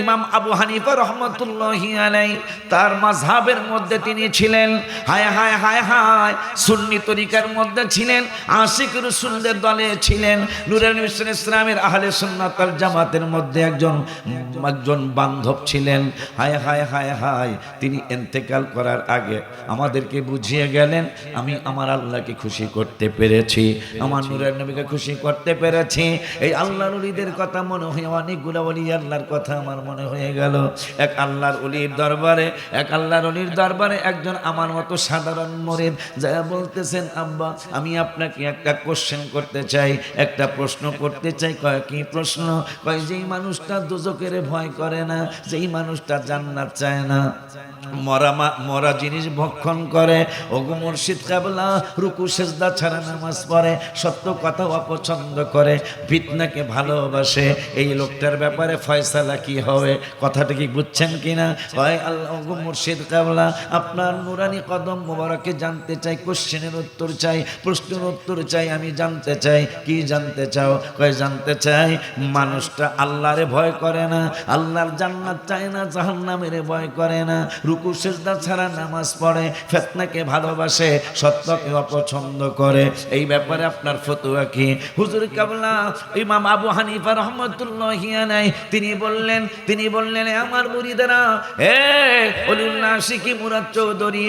ইমাম আবু হানিফা রহমতুল্লাহি আলাইহি তার মাযহাবের মধ্যে তিনি ছিলেন, হায় হায় হায় হায়, সুন্নি তরিকার মধ্যে ছিলেন, আশিক রাসূলদের দলে ছিলেন, নূরের নবী সাল্লাল্লাহু আলাইহি ওয়াসাল্লামের আহলে সুন্নাত ওয়াল জামাতের মধ্যে একজন বান্ধব ছিলেন। হায় হায় হায় হায়, তিনি ইন্তেকাল করার আগে আমাদেরকে বুঝিয়ে গেলেন, আমি আমার আল্লাহকে খুশি করতে পেরেছি, আমার নূরের নবীকে খুশি করতে পেরেছি। এই আল্লাহর ওলিদের কথা মনে হয়, অনেকগুলো ওলি আল্লাহর কথা আমার মনে হয়ে গেল। এক আল্লাহর ওলির দরবারে একজন আমার মতো সাধারণ মুরিদ যারা বলতেছেন, আব্বা আমি আপনাকে একটা কোশ্চেন করতে চাই, একটা প্রশ্ন করতে চাই। কয় কি প্রশ্ন? কয় যেই মানুষটা দোজখের ভয় করে না, যেই মানুষটা জান্নাত চায় না, মরা জিনিস ভক্ষণ করে, ওগো মুর্শিদ কেবলা কাবলা রুকু সেজদা ছাড়া নামাজ পড়ে, সত্য কথা অপছন্দ করে, ফিতনাকে ভালোবাসে, এই লোকটার ব্যাপারে ফয়সালা কি হবে? কথাটা কি বুঝছেন কিনা? হয় আল্লাহ মুর্শিদ কাবলা আপনার নুরানি কদম মোবারকে জানতে চাই, কোশ্চেনের উত্তর চাই, প্রশ্নের উত্তর চাই, আমি জানতে চাই। কি জানতে চাও? কয় জানতে চাই মানুষটা আল্লাহরে ভয় করে না, আল্লাহর জান্নাত চায় না, জাহান্নামের ভয় করে না, রুকু সেজদা ছাড়া নামাজ পড়ে, ফিতনাকে ভালোবাসে, সত্যকে অপছন্দ করে, এই ব্যাপারে আপনার ফতোয়া কি? হুজুর কাবলা ইমাম আবু হানিফা রাহমাতুল্লাহি আলাইহি তিনি বললেন আমার মুরিদেরা, ওলিউল্লাহ আশিকি মুরাদ চৌধুরী,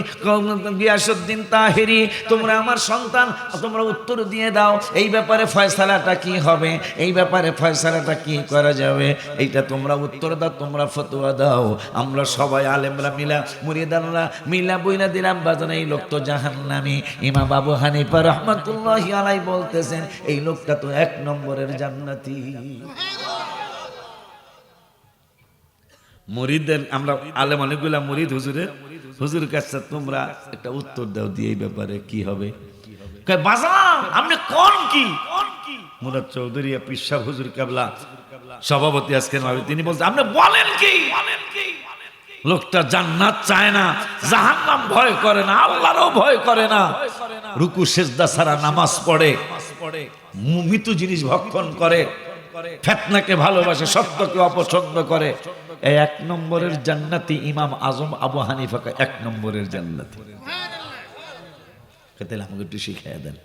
গিয়াসউদ্দিন তাহেরি, তোমরা আমার সন্তান, তোমরা উত্তর দিয়ে দাও, এই ব্যাপারে ফয়সালাটা কি হবে? এই ব্যাপারে ফয়সালাটা কি করা যাবে? এইটা তোমরা উত্তর দাও, তোমরা ফতোয়া দাও। আমরা সবাই আলেমরা মিলা মুরিদানরা মিলা বইলা দিলাম বাজান এই লোক তো জাহান্নামী। ইমাম আবু হানিফা রাহমাতুল্লাহি আলাইহি বলতেছেন এই লোকটা তো 1 নম্বরের জান্নাতি। মুরিদের আমরা আলেম অনেকগুলা মুরিদ হুজুর কাছে তোমরা একটা উত্তর দাও দিয়ে এই ব্যাপারে কি হবে? কয় বাজান আপনি কোন কি? মুরাদ চৌধুরী পীর সাহেব হুজুর কাবলা সভাপতি আজকের মাহফিল, তিনি বলছেন আপনি বলেন কি? লোকটা জান্নাত চায় না, জাহান্নাম ভয় করে না, আল্লাহরও ভয় করে না, রুকু সেজদা ছাড়া নামাজ পড়ে, মৃত্যু জিনিস ভক্ষণ করে, ফিতনাকে ভালোবাসে, সত্যকে অপছন্দ করে, এই 1 নম্বরের জান্নাতি ইমাম আজম আবু হানিফা 1 নম্বরের জান্নাতি। তাহলে আমাকে একটু শিখিয়ে দেন।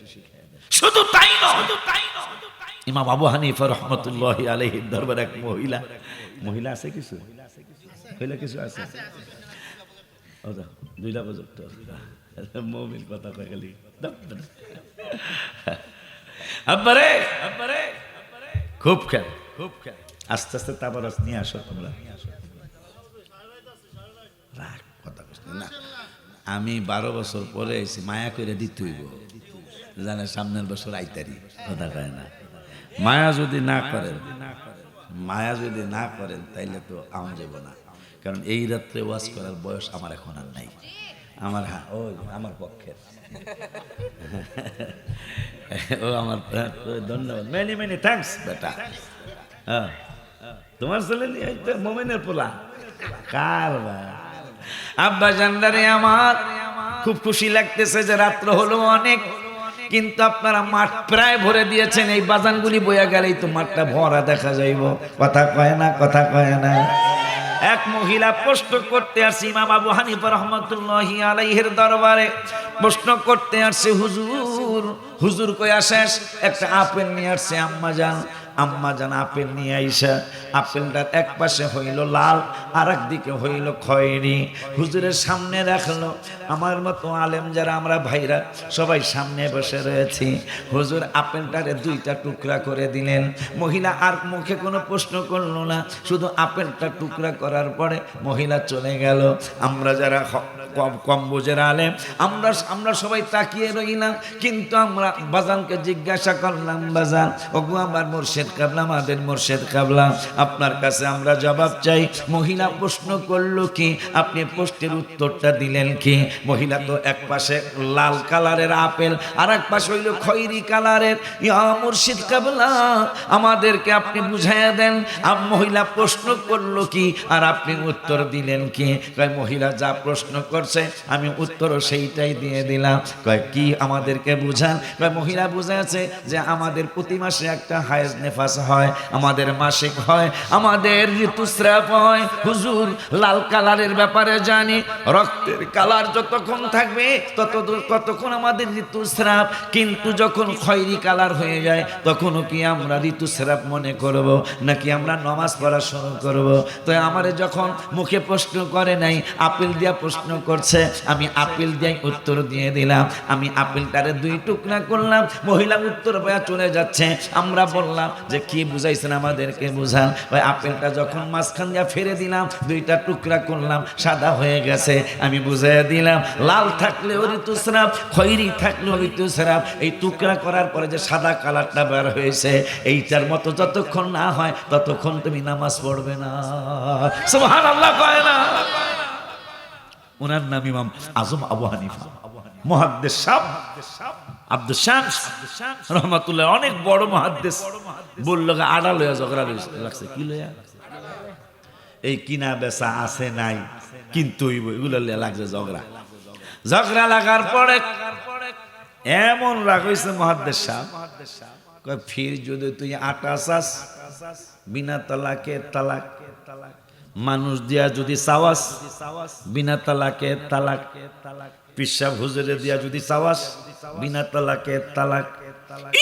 শুধু তাই নয়, ইমাম আবু হানিফা রাহমাতুল্লাহি আলাইহির দরবারে এক মহিলা আছে, কিছু মহিলা কিছু আছে, ওদা দুইটা বাজে তো মুমিন কথা কয় খালি আব্বারে খুব খেল আস্তে আস্তে তাবারস নিয়ে আসো তোমরা। না আমি 12 বছর পরে এসে মায়া করে দিতে হইব, জানে সামনের বছর আইতারি, কথা কয় না। মায়া যদি না করেন তাইলে তো আম যাব না, কারণ এই রাত্রে ওয়াজ করার বয়স আমার এখন আর নাই। আমার পক্ষের ও আমার ধন্যবাদ, মেনি থ্যাঙ্কস বেটা। হ্যাঁ তোমার ছেলে মোমেনের পোলা কার আব্বা জানদারে আমার খুব খুশি লাগতেছে যে রাত্র হলো অনেক, কিন্তু আপনারা মাঠ প্রায় ভরে দিয়েছেন, এই বাজানগুলি বইয়া গেলেই তো মাঠটা ভরা দেখা যাইব। কথা কয় না। এক মহিলা প্রশ্ন করতে আসছে ইমাম আবু হানিফা রাহমাতুল্লাহি আলাইহির দরবারে, প্রশ্ন করতে আসছে হুজুর কই আসেস, একটা আপেল নিয়ে আসছে আম্মা জান আপেল নিয়ে আইসা আপেলটার এক পাশে হইল লাল, আর একদিকে হইল খয়েরি, হুজুরের সামনে রাখলো। আমার মতো আলেম যারা আমরা ভাইরা সবাই সামনে বসে রয়েছি, হুজুর আপেলটারে 2টা টুকরা করে দিলেন। মহিলা আর মুখে কোনো প্রশ্ন করলো না, শুধু আপেলটা টুকরা করার পরে মহিলা চলে গেল। আমরা যারা কম বোঝের আলেম আমরা সবাই তাকিয়ে রইলাম, কিন্তু আমরা বাজানকে জিজ্ঞাসা করলাম, বাজান ওগো আমার মুর্শিদ কাবলা, আমাদের মুর্শিদ কাবলা, আপনার কাছে আমরা জবাব চাই। মহিলা প্রশ্ন করলো কি, আপনি প্রশ্নের উত্তরটা দিলেন কি? মহিলা তো এক পাশে লাল কালারের আপেল আর এক পাশে হইল খয়েরি কালারের। ইয়া মুর্শিদ কাবলা আমাদেরকে আপনি বুঝাইয়া দেন, মহিলা প্রশ্ন করলো কি আর আপনি উত্তর দিলেন কি? কয় মহিলা যা প্রশ্ন করছে আমি উত্তরও সেইটাই দিয়ে দিলাম। কয় কি আমাদেরকে বুঝান? কয় মহিলা বুঝাচ্ছে যে আমাদের প্রতি মাসে একটা হায়েজ নেফাস হয়, আমাদের মাসিক হয়, আমাদের ঋতুস্রাব হয়। হুজুর লাল কালারের ব্যাপারে জানি, রক্তের কালার যতক্ষণ থাকবে ততক্ষণ আমাদের ঋতুস্রাব, কিন্তু যখন খয়েরি কালার হয়ে যায় তখনও কি আমরা ঋতুস্রাব মনে করব নাকি আমরা নামাজ পড়া শুরু করব? তো আমারে যখন মুখে প্রশ্ন করে নাই, আপেল দিয়া প্রশ্ন করছে, আমি আপেল দিয়ে উত্তর দিয়ে দিলাম। আমি আপেলটারে 2 টুকরা করলাম, মহিলা উত্তর পায়া চলে যাচ্ছে। আমরা বললাম যে কি বুঝাইছেন আমাদেরকে বুঝান। ওই আপেলটা যখন মাঝখান দিয়ে ফেরে দিলাম, 2টা টুকরা করলাম, সাদা হয়ে গেছে, আমি বুঝাইয়া দিলাম লাল থাকলেও ঋতুস্রাব, খয়েরি থাকলেও ঋতুস্রাব। এই টুকরা করার পরে যে সাদা কালারটা বের হয়েছে, এইটার মতো যতক্ষণ না হয় ততক্ষণ তুমি নামাজ পড়বে না। সুবহানাল্লাহ কয় না? ওনার নাম ইমাম আজম আবু হানিফা। মুহাদ্দিস সাহেব আব্দুল শামস রহমাতুল্লাহ অনেক বড় মুহাদ্দিস বলল আড়া লইয়া ঝগড়া লাগছে কি লইয়া এই কিনা বেচা আছে নাই কিন্তু এগুলো লাগছে ঝগড়া লাগার পরে এমন রাগ হয়েছে মুহাদ্দিস সাহেব ফির যদি তুই আটা চাস বিনা তালাকে তালাক মানুষ দিয়া যদি চাওয়াস বিনা তালাকে তালাক পিসাব হুজুরে দিয়া যদি চাওয়াস বিনা তালাকে তালাক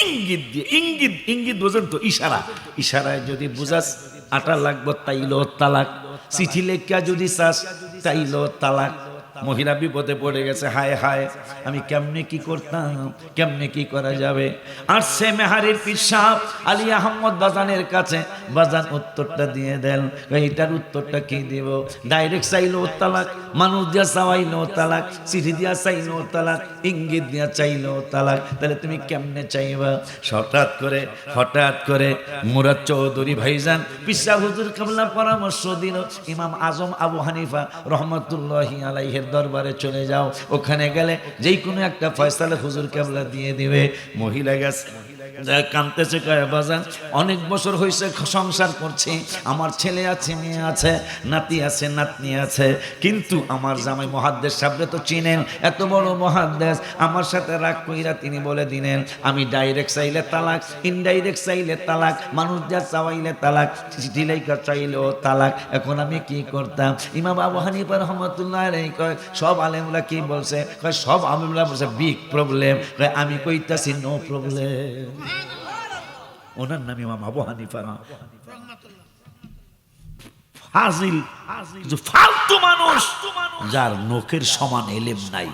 ইঙ্গিত দিয়ে ইঙ্গিত বোঝেন তো ইশারায় যদি বুঝাস আটা লাগবো তাইলো তালাক চিঠি লেখা যদি চাস তাইলো তালাক মহিলা বিপদে পড়ে গেছে হায় হায় আমি কেমনে কি করতাম কেমনে কি করা যাবে আর সে মেহারির পীর সাহেব আলী আহমদ বাজানের কাছে বাজান উত্তরটা দিয়ে দেন এইটার উত্তরটা কি দিব ডাইরেক্ট চাইলো তালাক মানুষ দিয়া চাইলো তালাক চিঠি দিয়া চাইলো তালাক ইঙ্গিত দিয়া চাইলো তালাক তাহলে তুমি কেমনে চাইবা হঠাৎ করে মুরাদ চৌধুরী ভাইজান পিসা হুজুর কাবলা পরামর্শ দিল ইমাম আজম আবু হানিফা রহমতুল্লাহি আলাইহির দরবারে চলে যাও ওখানে গেলে যেই কোনো একটা ফয়সালা হুজুর কেবলা দিয়ে দিবে মহিলা গেছে কাঁদতেছে কয় বাজান অনেক বছর হয়েছে সংসার করছি আমার ছেলে আছে মেয়ে আছে নাতি আছে নাতনি আছে কিন্তু আমার জামাই মুহাদ্দিস সাহেবরে তো চিনেন এত বড় মুহাদ্দিস আমার সাথে রাগ কইরা তিনি বলে দিলেন আমি ডাইরেক্ট চাইলে তালাক ইনডাইরেক্ট চাইলে তালাক মানুষ যা চাইলে তালাক চিঠি লেখা চাইলেও তালাক এখন আমি কি করতাম ইমাম আবু হানিফা রাহমাতুল্লাহ আলাইহি কয় সব আলেমরা কি বলছে কয় সব আলেমরা বলছে বিগ প্রবলেম কয় আমি কইতাছি নো প্রবলেম ওনার নাম ইমাম আবু হানিফা ফাজিল ফালতু মানুষ যার নখের সমান এলেম নাই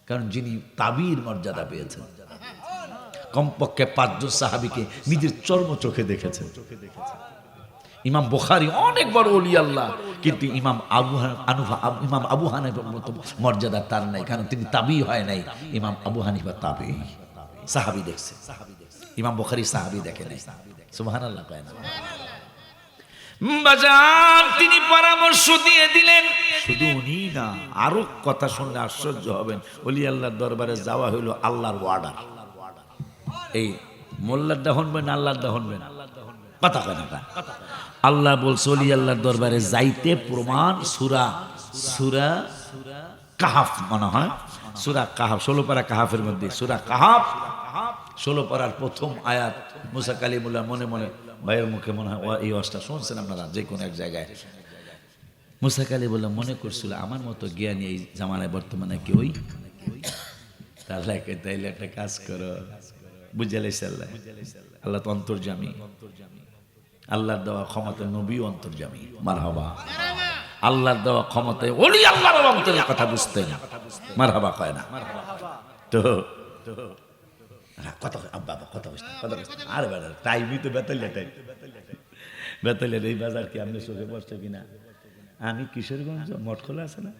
কারণ যিনি তাবির মর্যাদা পেয়েছেন কমপক্ষে 5 জন সাহাবীকে নিজের চর্ম চোখে দেখেছেন ইমাম বুখারী অনেক বড় ওলি আল্লাহ কিন্তু ইমাম আবু হানিফার মতো মর্যাদা তার নাই কারণ তিনি তাবি হয় নাই ইমাম আবু হানিফা তাবি সাহাবী দেখছে ইমাম বুখারী সাহাবী দেখে নাই সুবহানাল্লাহ কয় না বাজার তিনি পরামর্শ দিয়ে দিলেন শুধু উনি না আরো কথা শুনলে আশ্চর্য হবেন ওলি আল্লাহর দরবারে যাওয়া হলো আল্লাহর ওয়ার্ডার এই মোল্লার দাহনবেন আল্লাহর দাহনবেন কথা কয় না আল্লাহ বলছে ওলি আল্লাহর দরবারে যাইতে প্রমাণ সূরা কাহাফ মনে হয় সূরা কাহাফ 16 পারা কাহাফের মধ্যে সূরা কাহাফ 16 পারার প্রথম আয়াত মুসা কালিমুল্লাহ মনে মনে ভাইয়ের মুখে মনে হয় এই ওয়াজটা শুনছেন আপনারা যে কোনো এক জায়গায় মুসা কালিমুল্লাহ মনে করছিল আমার মতো জ্ঞানী এই জামানায় বর্তমানে কেউই তাহলে একটা কাজ করো বুঝাইছে আল্লাহ তো অন্তর্যামী আল্লাহর দেওয়া ক্ষমতায় নবী অন্তর্যামী মারহাবা আল্লাহর দেওয়া ক্ষমতায় ওলি আল্লাহর অন্তরের কথা বুঝতে না মারহাবা কয় না তো কথা আব্বা কথা আরে বেড়া টাইমই তো বেতালিয়া এই বাজার কি আপনি চোখে পড়ছে কিনা আমি কিশোরগঞ্জ মঠখোলা আছে না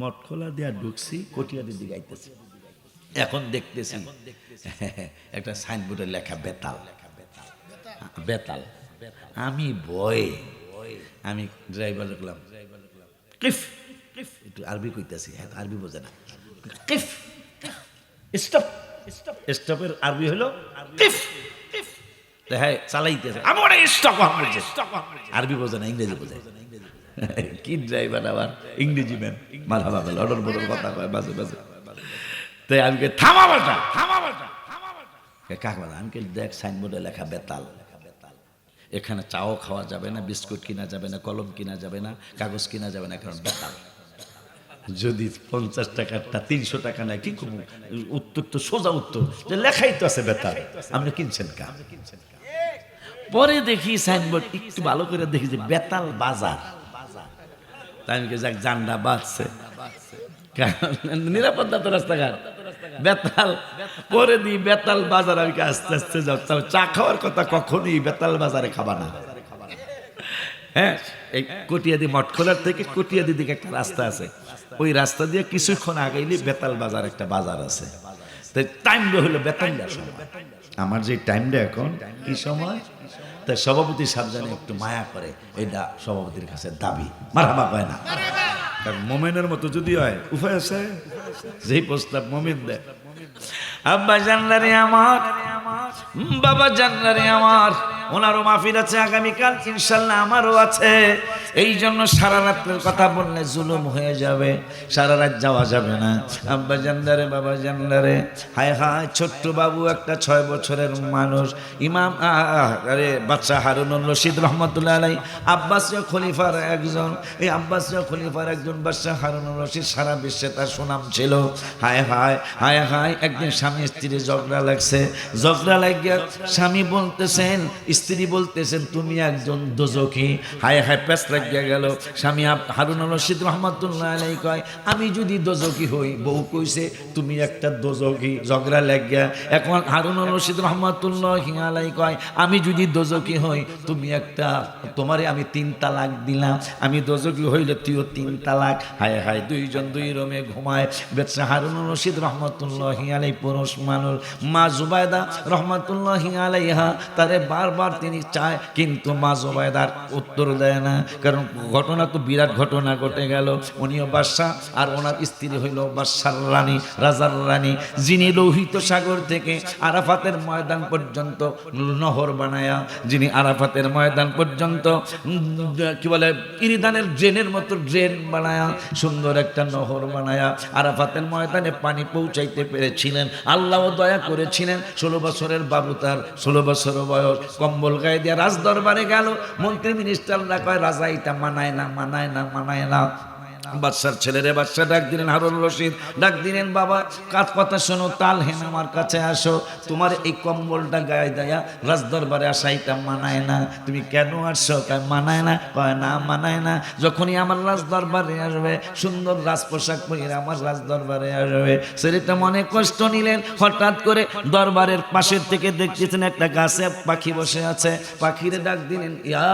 মঠখোলা দিয়া ঢুকছি কটিয়াদের দিকে আইতেছি এখন দেখতেছি একটা সাইনবোর্ডে লেখা বেতাল বেতাল আমি ভয়ে আমি ড্রাইভার দেখলাম কিফ একটু আরবি কইতাছি হ্যাঁ আরবি বোঝে না কিফ স্টপ স্টপের আরবি হলো কিফ হ্যাঁ চালাইতেছে আমার স্টপ আরবি বোঝে না ইংরেজি বোঝে কি ড্রাইভার আবার ইংরেজি ম্যান মারহাবা বলে অর্ডার বড় কথা কয় বাজে বাজে তাই আমি থামা বাটা কাক বলা আমি দেখ সাইনবোর্ডে লেখা বেতাল এখানে চাও খাওয়া যাবে না বিস্কুট কিনা যাবে না কলম কিনা যাবে না কাগজ কিনা যাবে না কারণ বেতাল যদি 50 টাকারটা 300 টাকা নেয় কি করবো উত্তর তো সোজা উত্তর যে লেখাই তো আছে বেতাল আপনি কিনছেন কা পরে দেখি সাইনবোর্ড একটু ভালো করে দেখি যে বেতাল বাজার তাই আমি যাক জান্ডা বাজছে নিরাপত্তা তো রাস্তাঘাট বেতাল পরে দিই বেতাল বাজার আমি আস্তে আস্তে যাও তবে চা খাওয়ার কথা কখনই বেতাল বাজারে খাবা না হ্যাঁ এই কটিয়াদি মঠখোলার থেকে কটিয়াদি দিকে একটা রাস্তা আছে ওই রাস্তা দিয়ে কিছুক্ষণ আগেইলি বেতাল বাজার একটা বাজার আছে তাই টাইমটা হলো বেতালটার সময় আমার যে টাইমটা এখন কি সময় তাই সভাপতি সাহেব একটু মায়া করে এটা সভাপতির কাছে দাবি মারহাবা কয় না কারণ মোমেনের মতো যদি হয় উপায় আছে যেই প্রস্তাব মুমিন দেয়। আব্বা জানলারে আমার, বাবা জানলারে আমার, ওনারও মাহফিল আছে আগামীকাল, ইনশাল্লাহ আমারও আছে। এই জন্য সারা রাত্রের কথা বললে জুলুম হয়ে যাবে, সারা রাত যাওয়া যাবে না। আব্বা জানলারে, বাবা জানলারে, হায় হায়, ছোট্ট বাবু একটা 6 বছরের মানুষ, ইমাম আরে বাচ্চা হারুনুর রশিদ রহমতুল্লাহ আলাই, আব্বাসীয় খলিফার একজন, এই আব্বাসীয় খলিফার একজন বাদশা হারুনুর রশিদ, সারা বিশ্বে তার সুনাম ছিল। হায় হায় হায় হায়, একদিন স্বামী স্ত্রী ঝগড়া লাগছে, ঝগড়া লাগিয়া স্বামী বলতেছেন, স্ত্রী বলতেছেন তুমি একজন দোজখী। হায় হায়, প্যাঁচ লাগিয়া গেল। স্বামী হারুনুর রশিদ রহমতুল্লাহ আলাই কয় আমি যদি দোজখী হই, বউ কইছে তুমি একটা দোজখী, ঝগড়া লাগিয়া। এখন হারুনুর রশিদ রহমতুল্লাহ আলাই কয় আমি যদি দোজখী হই, তুমি একটা, তোমারে আমি 3 তালাক দিলাম, আমি দোজখী হইলে তুইও 3 তালাক। হায় হায়, দুইজন দুই রুমে ঘুমায়। বেচারা হারুনুর রশিদ রহমতুল্লাহ আলাই পুরুষ মানুষ, মা জুবায়দা রহমতুল্লাহ আলাইহা তারে বারবার তিনি চায়, কিন্তু মা জুবায়দার উত্তর দেয় না, কারণ ঘটনা তো বিরাট ঘটনা ঘটে গেল। উনিও বাদশা আর ওনার স্ত্রী হইল বাদশার রানী, রাজার রানী, যিনি লোহিত সাগর থেকে আরাফাতের ময়দান পর্যন্ত নহর বানায়া, যিনি আরাফাতের ময়দান পর্যন্ত কি বলে ইরিদানের ড্রেনের মতো ড্রেন বানায়া, সুন্দর একটা নহর বানায়া আরাফাতের ময়দানে পানি পৌঁছাইতে পেরেছিলেন। আল্লাহও দয়া করেছিলেন। 16 বছরের বাবু, তার 16 বছর বয়স, কম্বল গায়ে দিয়ে রাজ দরবারে গেল। মন্ত্রী মিনিস্টাররা কয় রাজা এটা মানায় না, মানায় না, মানায় না। বাদশার ছেলেরে বাদশা ডাক দিলেন, হারুন রশিদ ডাক দিলেন, বাবা কাজ কথা শোনো, তালহেন আমার কাছে আসো, তোমার এই কম্বলটা গায়ে দেয়া রাজ দরবারে আসা এটা মানায় না, তুমি কেন আসছো? কয় মানায় না। কয় না মানায় না, যখনই আমার রাজ দরবারে আসবে, সুন্দর রাজ পোশাক পরে আমার রাজ দরবারে আসবে। ছেলেটা মনে কষ্ট নিলেন। হঠাৎ করে দরবারের পাশের থেকে দেখতেছেন একটা গাছে পাখি বসে আছে। পাখিরে ডাক দিলেন, ইয়া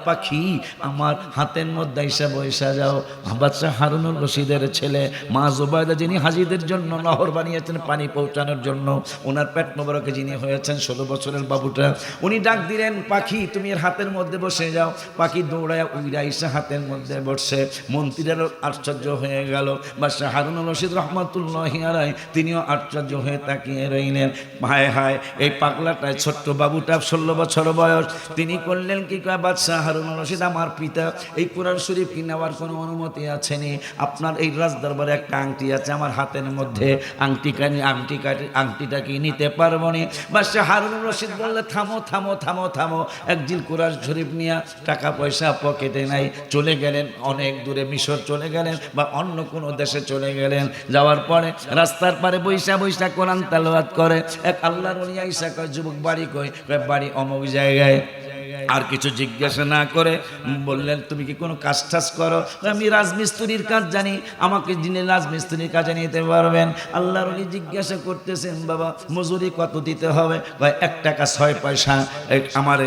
পাখি, আমার হাতের মধ্যে এসে বসে যাও। বাদশা হারুনুর রশিদের ছেলে মা জুবায়দা, যিনি হাজিদের জন্য নহর বানিয়েছেন পানি পৌঁছানোর জন্য, ওনার পেট মোবারকে যিনি হয়েছেন 16 বছরের বাবুটা, উনি ডাক দিলেন, পাখি তুমি এর হাতের মধ্যে বসে যাও। পাখি দৌড়ায় উইরা এসে হাতের মধ্যে বসছে। মন্ত্রীদেরও আশ্চর্য হয়ে গেল। বাদশা হারুনুর রশিদ রহমতুল্লাহ আলাইহি তিনিও আশ্চর্য হয়ে তাকিয়ে রইলেন। হায় হায়, এই পাগলাটায় ছোট্ট বাবুটা 16 বছর বয়স, তিনি করলেন কি? কয় বাদশা হারুনুর রশিদ, আমার পিতা এই কোরআন শরীফ কি নেওয়ার কোনো অনুমতি আছেনি? আপনার এই রাজ দরবারে একটা আংটি আছে আমার হাতের মধ্যে, আংটিটা কি নিতে পারবো নি? বাদশা হারুনুর রশিদ বললে, থামো থামো থামো থামো, একদিন কোরআন শরীফ নিয়ে টাকা পয়সা পকেটে নাই, চলে গেলেন অনেক দূরে, মিশর চলে গেলেন বা অন্য কোনো দেশে চলে গেলেন। যাওয়ার পরে রাস্তার পারে বৈশা বৈশা কোরআন তেলাওয়াত করে। এক আল্লাহর ওলি আইসা কয়, যুবক বাড়ি কই? কয় বাড়ি অমুক জায়গায়। আর কিছু জিজ্ঞাসা না করে বললেন, তুমি কি কোনো কাজ টাজ করো? আমি রাজমিস্ত্রির কাজ জানি, আমাকে যিনি রাজমিস্ত্রির কাজে নিতে পারবেন। আল্লাহর ওলি জিজ্ঞাসা করতেছেন, বাবা মজুরি কত দিতে হবে? কয় 1 টাকা 6 পয়সা। আমার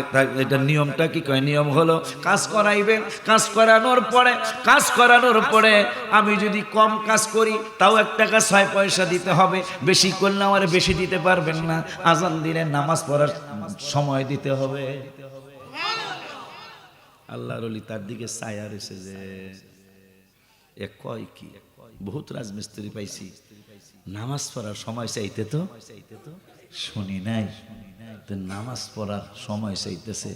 এটা নিয়মটা কি? কয় নিয়ম হলো কাজ করাইবেন, কাজ করানোর পরে আমি যদি কম কাজ করি তাও 1 টাকা 6 পয়সা দিতে হবে, বেশি করলে আমার বেশি দিতে পারবেন না। আজান দিলে নামাজ পড়ার সময় দিতে হবে। আল্লাহর ওলি তার দিকে ছায়া রয়েছে যে এ কয় কি? বহুত রাজমিস্ত্রি পাইছি, নামাজ পড়ার সময় চাইতে তো শুনি নাই, তো নামাজ পড়ার সময় চাইতেছে,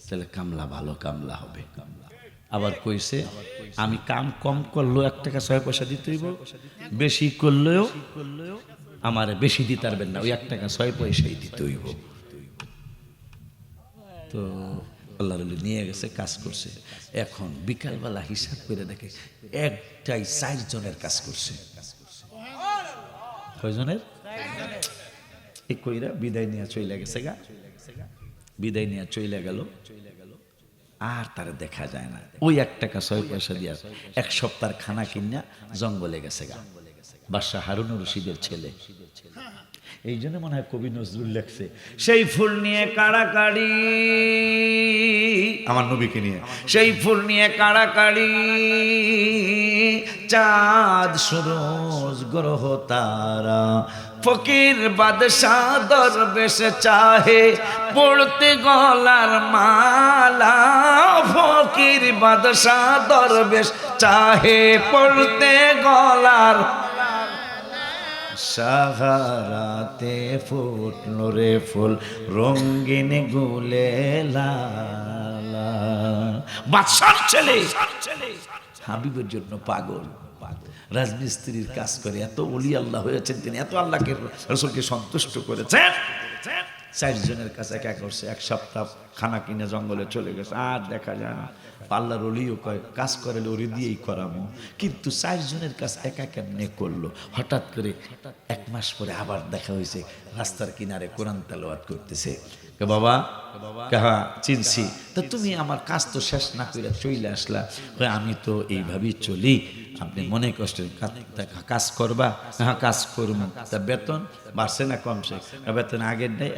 তাহলে কামলা ভালো কামলা হবে। আবার কইছে আমি কাম কম করলেও 1 টাকা 6 পয়সা দিতে হইব, বেশি করলেও আমার বেশি দিতে পারবেন না, ওই 1 টাকা 6 পয়সাই দিতে হইব। তো আল্লাহর ওলি নিয়ে গেছে, কাজ করছে। এখন বিকালবেলা হিসাব করে দেখে একটাই 4 জনের কাজ করছে। কয়জনের? এই কইরা বিদায় নিয়ে চলে গেছে গা, বিদায় নিয়ে চলে গেল, আর তারা দেখা যায় না। ওই 1 টাকা 6 পয়সা দিয়া 1 সপ্তাহ খানা কিনা জঙ্গলে গেছে গা বাদশা হারুনুর রশিদের ছেলে। এই জন্য মনে হয় কবি নজরুল লেখছে, সেই ফুল নিয়ে কাড়াকাড়ি, আমার নবীকে নিয়ে, সেই ফুল নিয়ে কাড়াকাড়ি, চাঁদ সুরজ গ্রহ তারা, ফকির বাদশাহ দরবেশ চাহে পড়তে গলার মালা, ফকির বাদশাহ দরবেশ চাহে পড়তে গলার সাহারাতে ফুটলো রে ফুল রঙিন গুলে লালা। বাদশার ছেলে হাবিবের জন্য পাগল, রাজমিস্ত্রির কাজ করে এত ওলি আল্লাহ হয়েছেন তিনি, এত আল্লাহকে রাসূলকে সন্তুষ্ট করেছেন। 4 জনের কাছে একা করছে, 1 সপ্তাহ খানা কিনে জঙ্গলে চলে গেছে, আর দেখা যায় না। আল্লাহর ওলিও কয় কাজ করালে ওরে দিয়েই করামো, কিন্তু 4 জনের কাজ একা কেমনে করলো। হঠাৎ করে 1 মাস পরে আবার দেখা হয়েছে, রাস্তার কিনারে কোরআন তেলাওয়াত করতেছে। বাবা কাহা চিনছি, তা তুমি আমার কাজ তো শেষ না করে চলে আসলা। আমি তো এইভাবেই চলি, আপনি মনে কষ্টের কাজ করবা? হ্যাঁ কাজ করবো। তা বেতন বাড়ছে না কমছে? বেতন আগের নেই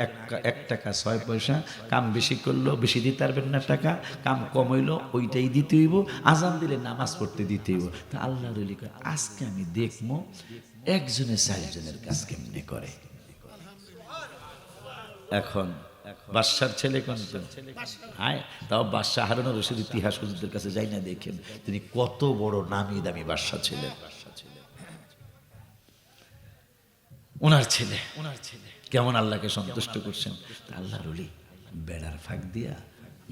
1 টাকা 6 পয়সা, কাম বেশি করলো বেশি দিতে পারবেন না টাকা, কাম কম হইলো ওইটাই দিতে হইব, আজান দিলে নামাজ পড়তে দিতে হইব। তা আল্লাহ রলি কয় আজকে আমি দেখবো 1 জনে 4 জনের কাজ কেমনে করে। এখন বাদশার ছেলে কোনজন? হ্যাঁ, তাও বাদশাহ হারুনুর রশিদ ইতিহাস হুজুরদের কাছে যাই না, দেখেন তিনি কত বড় নামি দামি বাদশাহ ছিলেন। ওনার ছেলে কেমন আল্লাহকে সন্তুষ্ট করছেন। আল্লাহর ওলি বেড়ার ফাঁক দিয়া,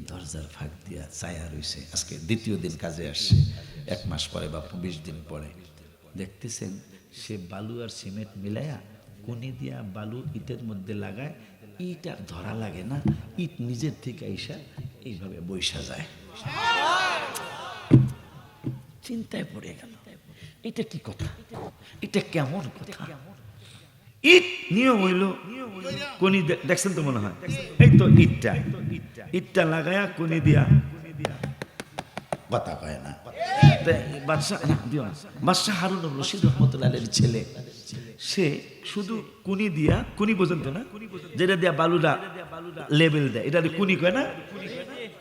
দরজার ফাঁক দিয়া ছায়া রইছে। আজকে 2য় দিন কাজে আসছে, 1 মাস পরে বা 20 দিন পরে দেখতেছেন সে বালু আর সিমেন্ট মিলাইয়া কোনি দিয়া বালু ইটের মধ্যে লাগায়, ইট আর ধরা লাগে না, ইট নিজের থেকে আইসা এইভাবে বৈশা যায়। চিন্তায় পড়ে গেল, এটা কি কথা, এটা কেমন কথা। ইট নিয়ম হইল কোনি, দেখছেন তো মনে হয়, এই তো ইটটা লাগায়া কোনি দিয়া কথা কয় না। বাদশাহ হারুনুর রশিদ রহমতুল্লাহ আলাইহির ছেলে, সে শুধু কুনি দিয়া, কুনি পর্যন্ত না, যেটা দিয়া বালুটা লেবেল দেয়, এটা কুনি কয় না,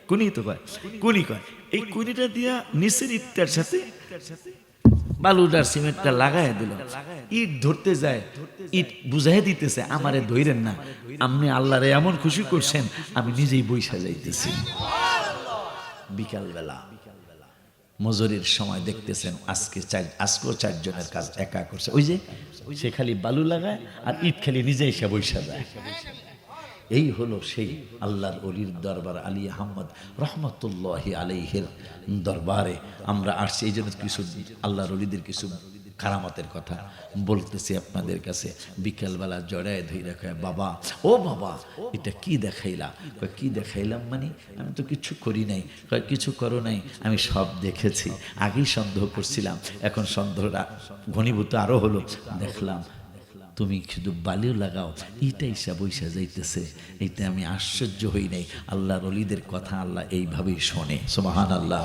কুনি তো কয়, কুনি কয়। এই কুনিটা দিয়া নিচের ইটটার সাথে বালুটার সিমেন্টটা লাগাই দিল, ইট ধরতে যায়, ইট বুঝাই দিতেছে আমারে ধইরেন না, আপনি আল্লাহরে এমন খুশি করছেন আমি নিজেই বইসা যাইতেছি। বিকালবেলা মজুরির সময় দেখতেছেন আজকেও 4 জনের কাজ একা করছে। ওই যে সে খালি বালু লাগায় আর ইট খালি নিজে এসে বৈশা যায়। এই হলো সেই আল্লাহর ওলির দরবার, আলী আহমদ রহমতুল্লাহি আলাইহির দরবারে আমরা আসছি। এই জন্য কিছু আল্লাহর ওলিদের কিছু কারামতের কথা বলতেছি আপনাদের কাছে। বিকেলবেলা জড়ায় ধরে কয় বাবা, ও বাবা এটা কি দেখাইলা? কয় কি দেখাইলাম মানে? আমি তো কিছু করি নাই। কয় কিছু করো নাই, আমি সব দেখেছি, আগেই সন্দেহ করছিলাম, এখন সন্দেহটা ঘনীভূত আরো হলো, দেখলাম তুমি শুধু বালিও লাগাও, এইটা হিসাব বৈশা যাইতেছে। এইটা আমি আশ্চর্য হই নাই। আল্লাহর ওলিদের কথা আল্লাহ এইভাবেই শোনে। সুবহানাল্লাহ।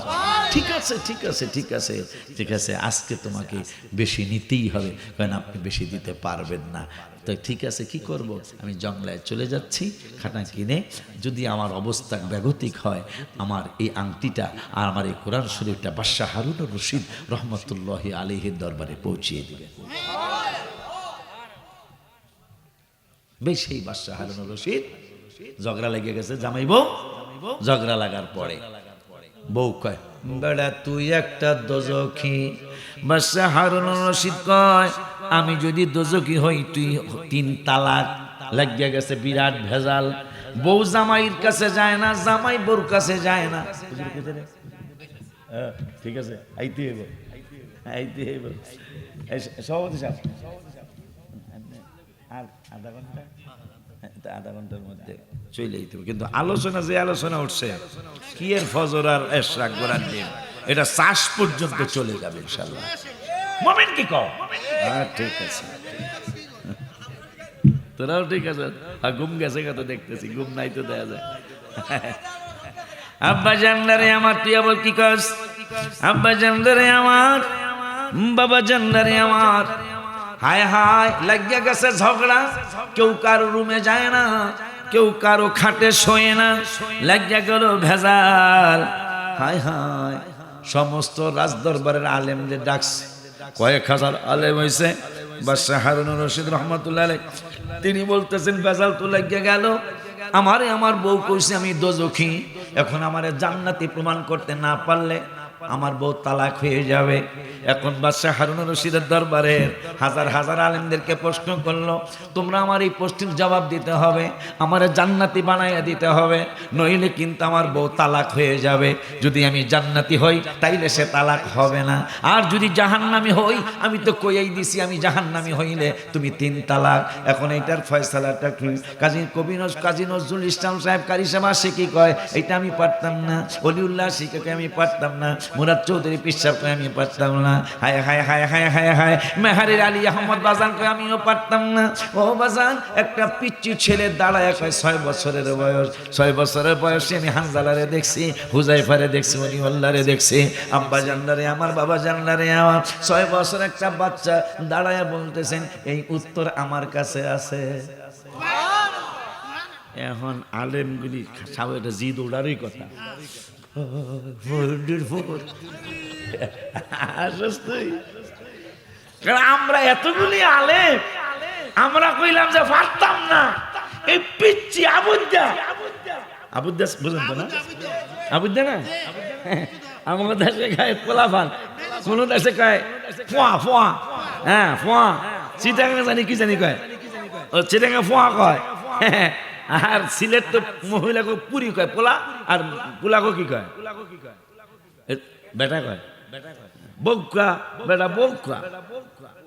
ঠিক আছে ঠিক আছে ঠিক আছে ঠিক আছে, আজকে তোমাকে বেশি নিতেই হবে। কারণ আপনি বেশি দিতে পারবেন না। তো ঠিক আছে, কি করব? আমি জঙ্গলায় চলে যাচ্ছি খাটা কিনে, যদি আমার অবস্থা ব্যাগতিক হয় আমার এই আংটিটা আর আমার এই কোরআন শরীফটা বাদশাহ হারুনুর রশিদ রহমতুল্লাহি আলাইহির দরবারে পৌঁছিয়ে দিবেন। বেশ, সেই বাদশাহ হারুনুর রশিদ ঝগড়া লেগে গেছে জামাই বউ। ঝগড়া লাগার পরে বউ কয় বেড়া তুই একটা দোজখী। বাদশাহ হারুনুর রশিদ কয় আমি যদি দোজখী হই তুই 3 তালাক। লাগিয়া গেছে বিরাট ভেজাল। বউ জামাইয়ের কাছে যায় না, জামাই বউর কাছে যায় না। ঠিক আছে, আইতে হইব আইতে হইব। সভাপতি সাহেব আর আধা ঘন্টার মধ্যে চলে যেতে হবে। কিন্তু আলোচনা যে আলোচনা উঠছে কি এর ফজর আর এশরাক গোরান দিন, এটা চাষ পর্যন্ত চলে যাবে ইনশাআল্লাহ। মোমেন কি কও? হ্যাঁ ঠিক আছে, তোরাও ঠিক আছে। আর ঘুম গেছে কত দেখতেছি, ঘুম নাই তো দেখা যায়। আব্বা জানদারে আমার, তুই আবার কি কস? আব্বা জানদারে আমার, বাবা জানদারে আমার। হায় হায় লাগিয়া গেছে ঝগড়া, কেউ কারো রুমে যায় না, কেউ কারো খাটে শোয়ে না, লাগিয়া গেল ভেজাল। হায় হায় সমস্ত রাজদরবারের আলেমদের ডাকছে, কয়েক হাজার আলেম হয়েছে। বাদশাহ হারুনুর রশিদ রহমতুল্লাহ আলাইহি তিনি বলতেছেন ভেজাল তো লাগিয়া গেল। আমার বউ কইছে আমি দোজখী, এখন আমারে জান্নাতি প্রমাণ করতে না পারলে আমার বউ তালাক হয়ে যাবে। এখন বাদশাহ হারুন রশিদের দরবারে হাজার হাজার আলেমদেরকে প্রশ্ন করলো, তোমরা আমার এই প্রশ্নের জবাব দিতে হবে, আমার জান্নাতি বানাইয়া দিতে হবে, নইলে কিন্তু আমার বউ তালাক হয়ে যাবে। যদি আমি জান্নাতি হই তাইলে সে তালাক হবে না, আর যদি জাহান্নামী হই, আমি তো কইয়াই দিছি আমি জাহান্নামী হইলে তুমি 3 তালাক। এখন এইটার ফয়সালাটা কি? কাজী নজরুল ইসলাম সাহেব কারি সাহেব আসে কি কয়, এটা আমি পারতাম না। অলিউল্লাহ শিকাকে আমি পারতাম না। মুরাদ চৌধুরী পিসাবকে আমি পারতাম না। হায় হায় হায় হায় হায় হায় মেহারের আলী আহমদ বাজানকে আমিও পারতাম না। ও বাজান, একটা পিচ্চি ছেলে দাঁড়ায় কয় 6 বছরের বয়স, 6 বছরের বয়সে আমি হানজালারে দেখছি, হুজাইফারে দেখছি, অলিউল্লাহরে দেখছি, আব্বা জান্নারে আমার, বাবা জান্নারে আমার। 6 বছর একটা বাচ্চা দাঁড়ায় বলতেছেন এই উত্তর আমার কাছে আছে। এখন আলেমগুলি সব এটা জিদ ওড়ারই কথা। আমরা এতগুলি আলেম, আমরা কইলাম যে পারতাম না। এই পিচ্ছি আবুদ্দা বুঝলেন তো না? আবুদ্দা না, আমার দেশে খায় পোলাফান, কোন দেশে খায় ফোয়া ফোয়া। হ্যাঁ ফোয়া, চিটাঙ্গা জানি কি জানি কয়, ও চিটাঙ্গা ফোয়া কয়। আর সিলেট তো মহিলাকে পুরি কয়, পোলা, আর পোলাকে কি কয়? বেটা কয় বৌকা, বেটা বৌকা,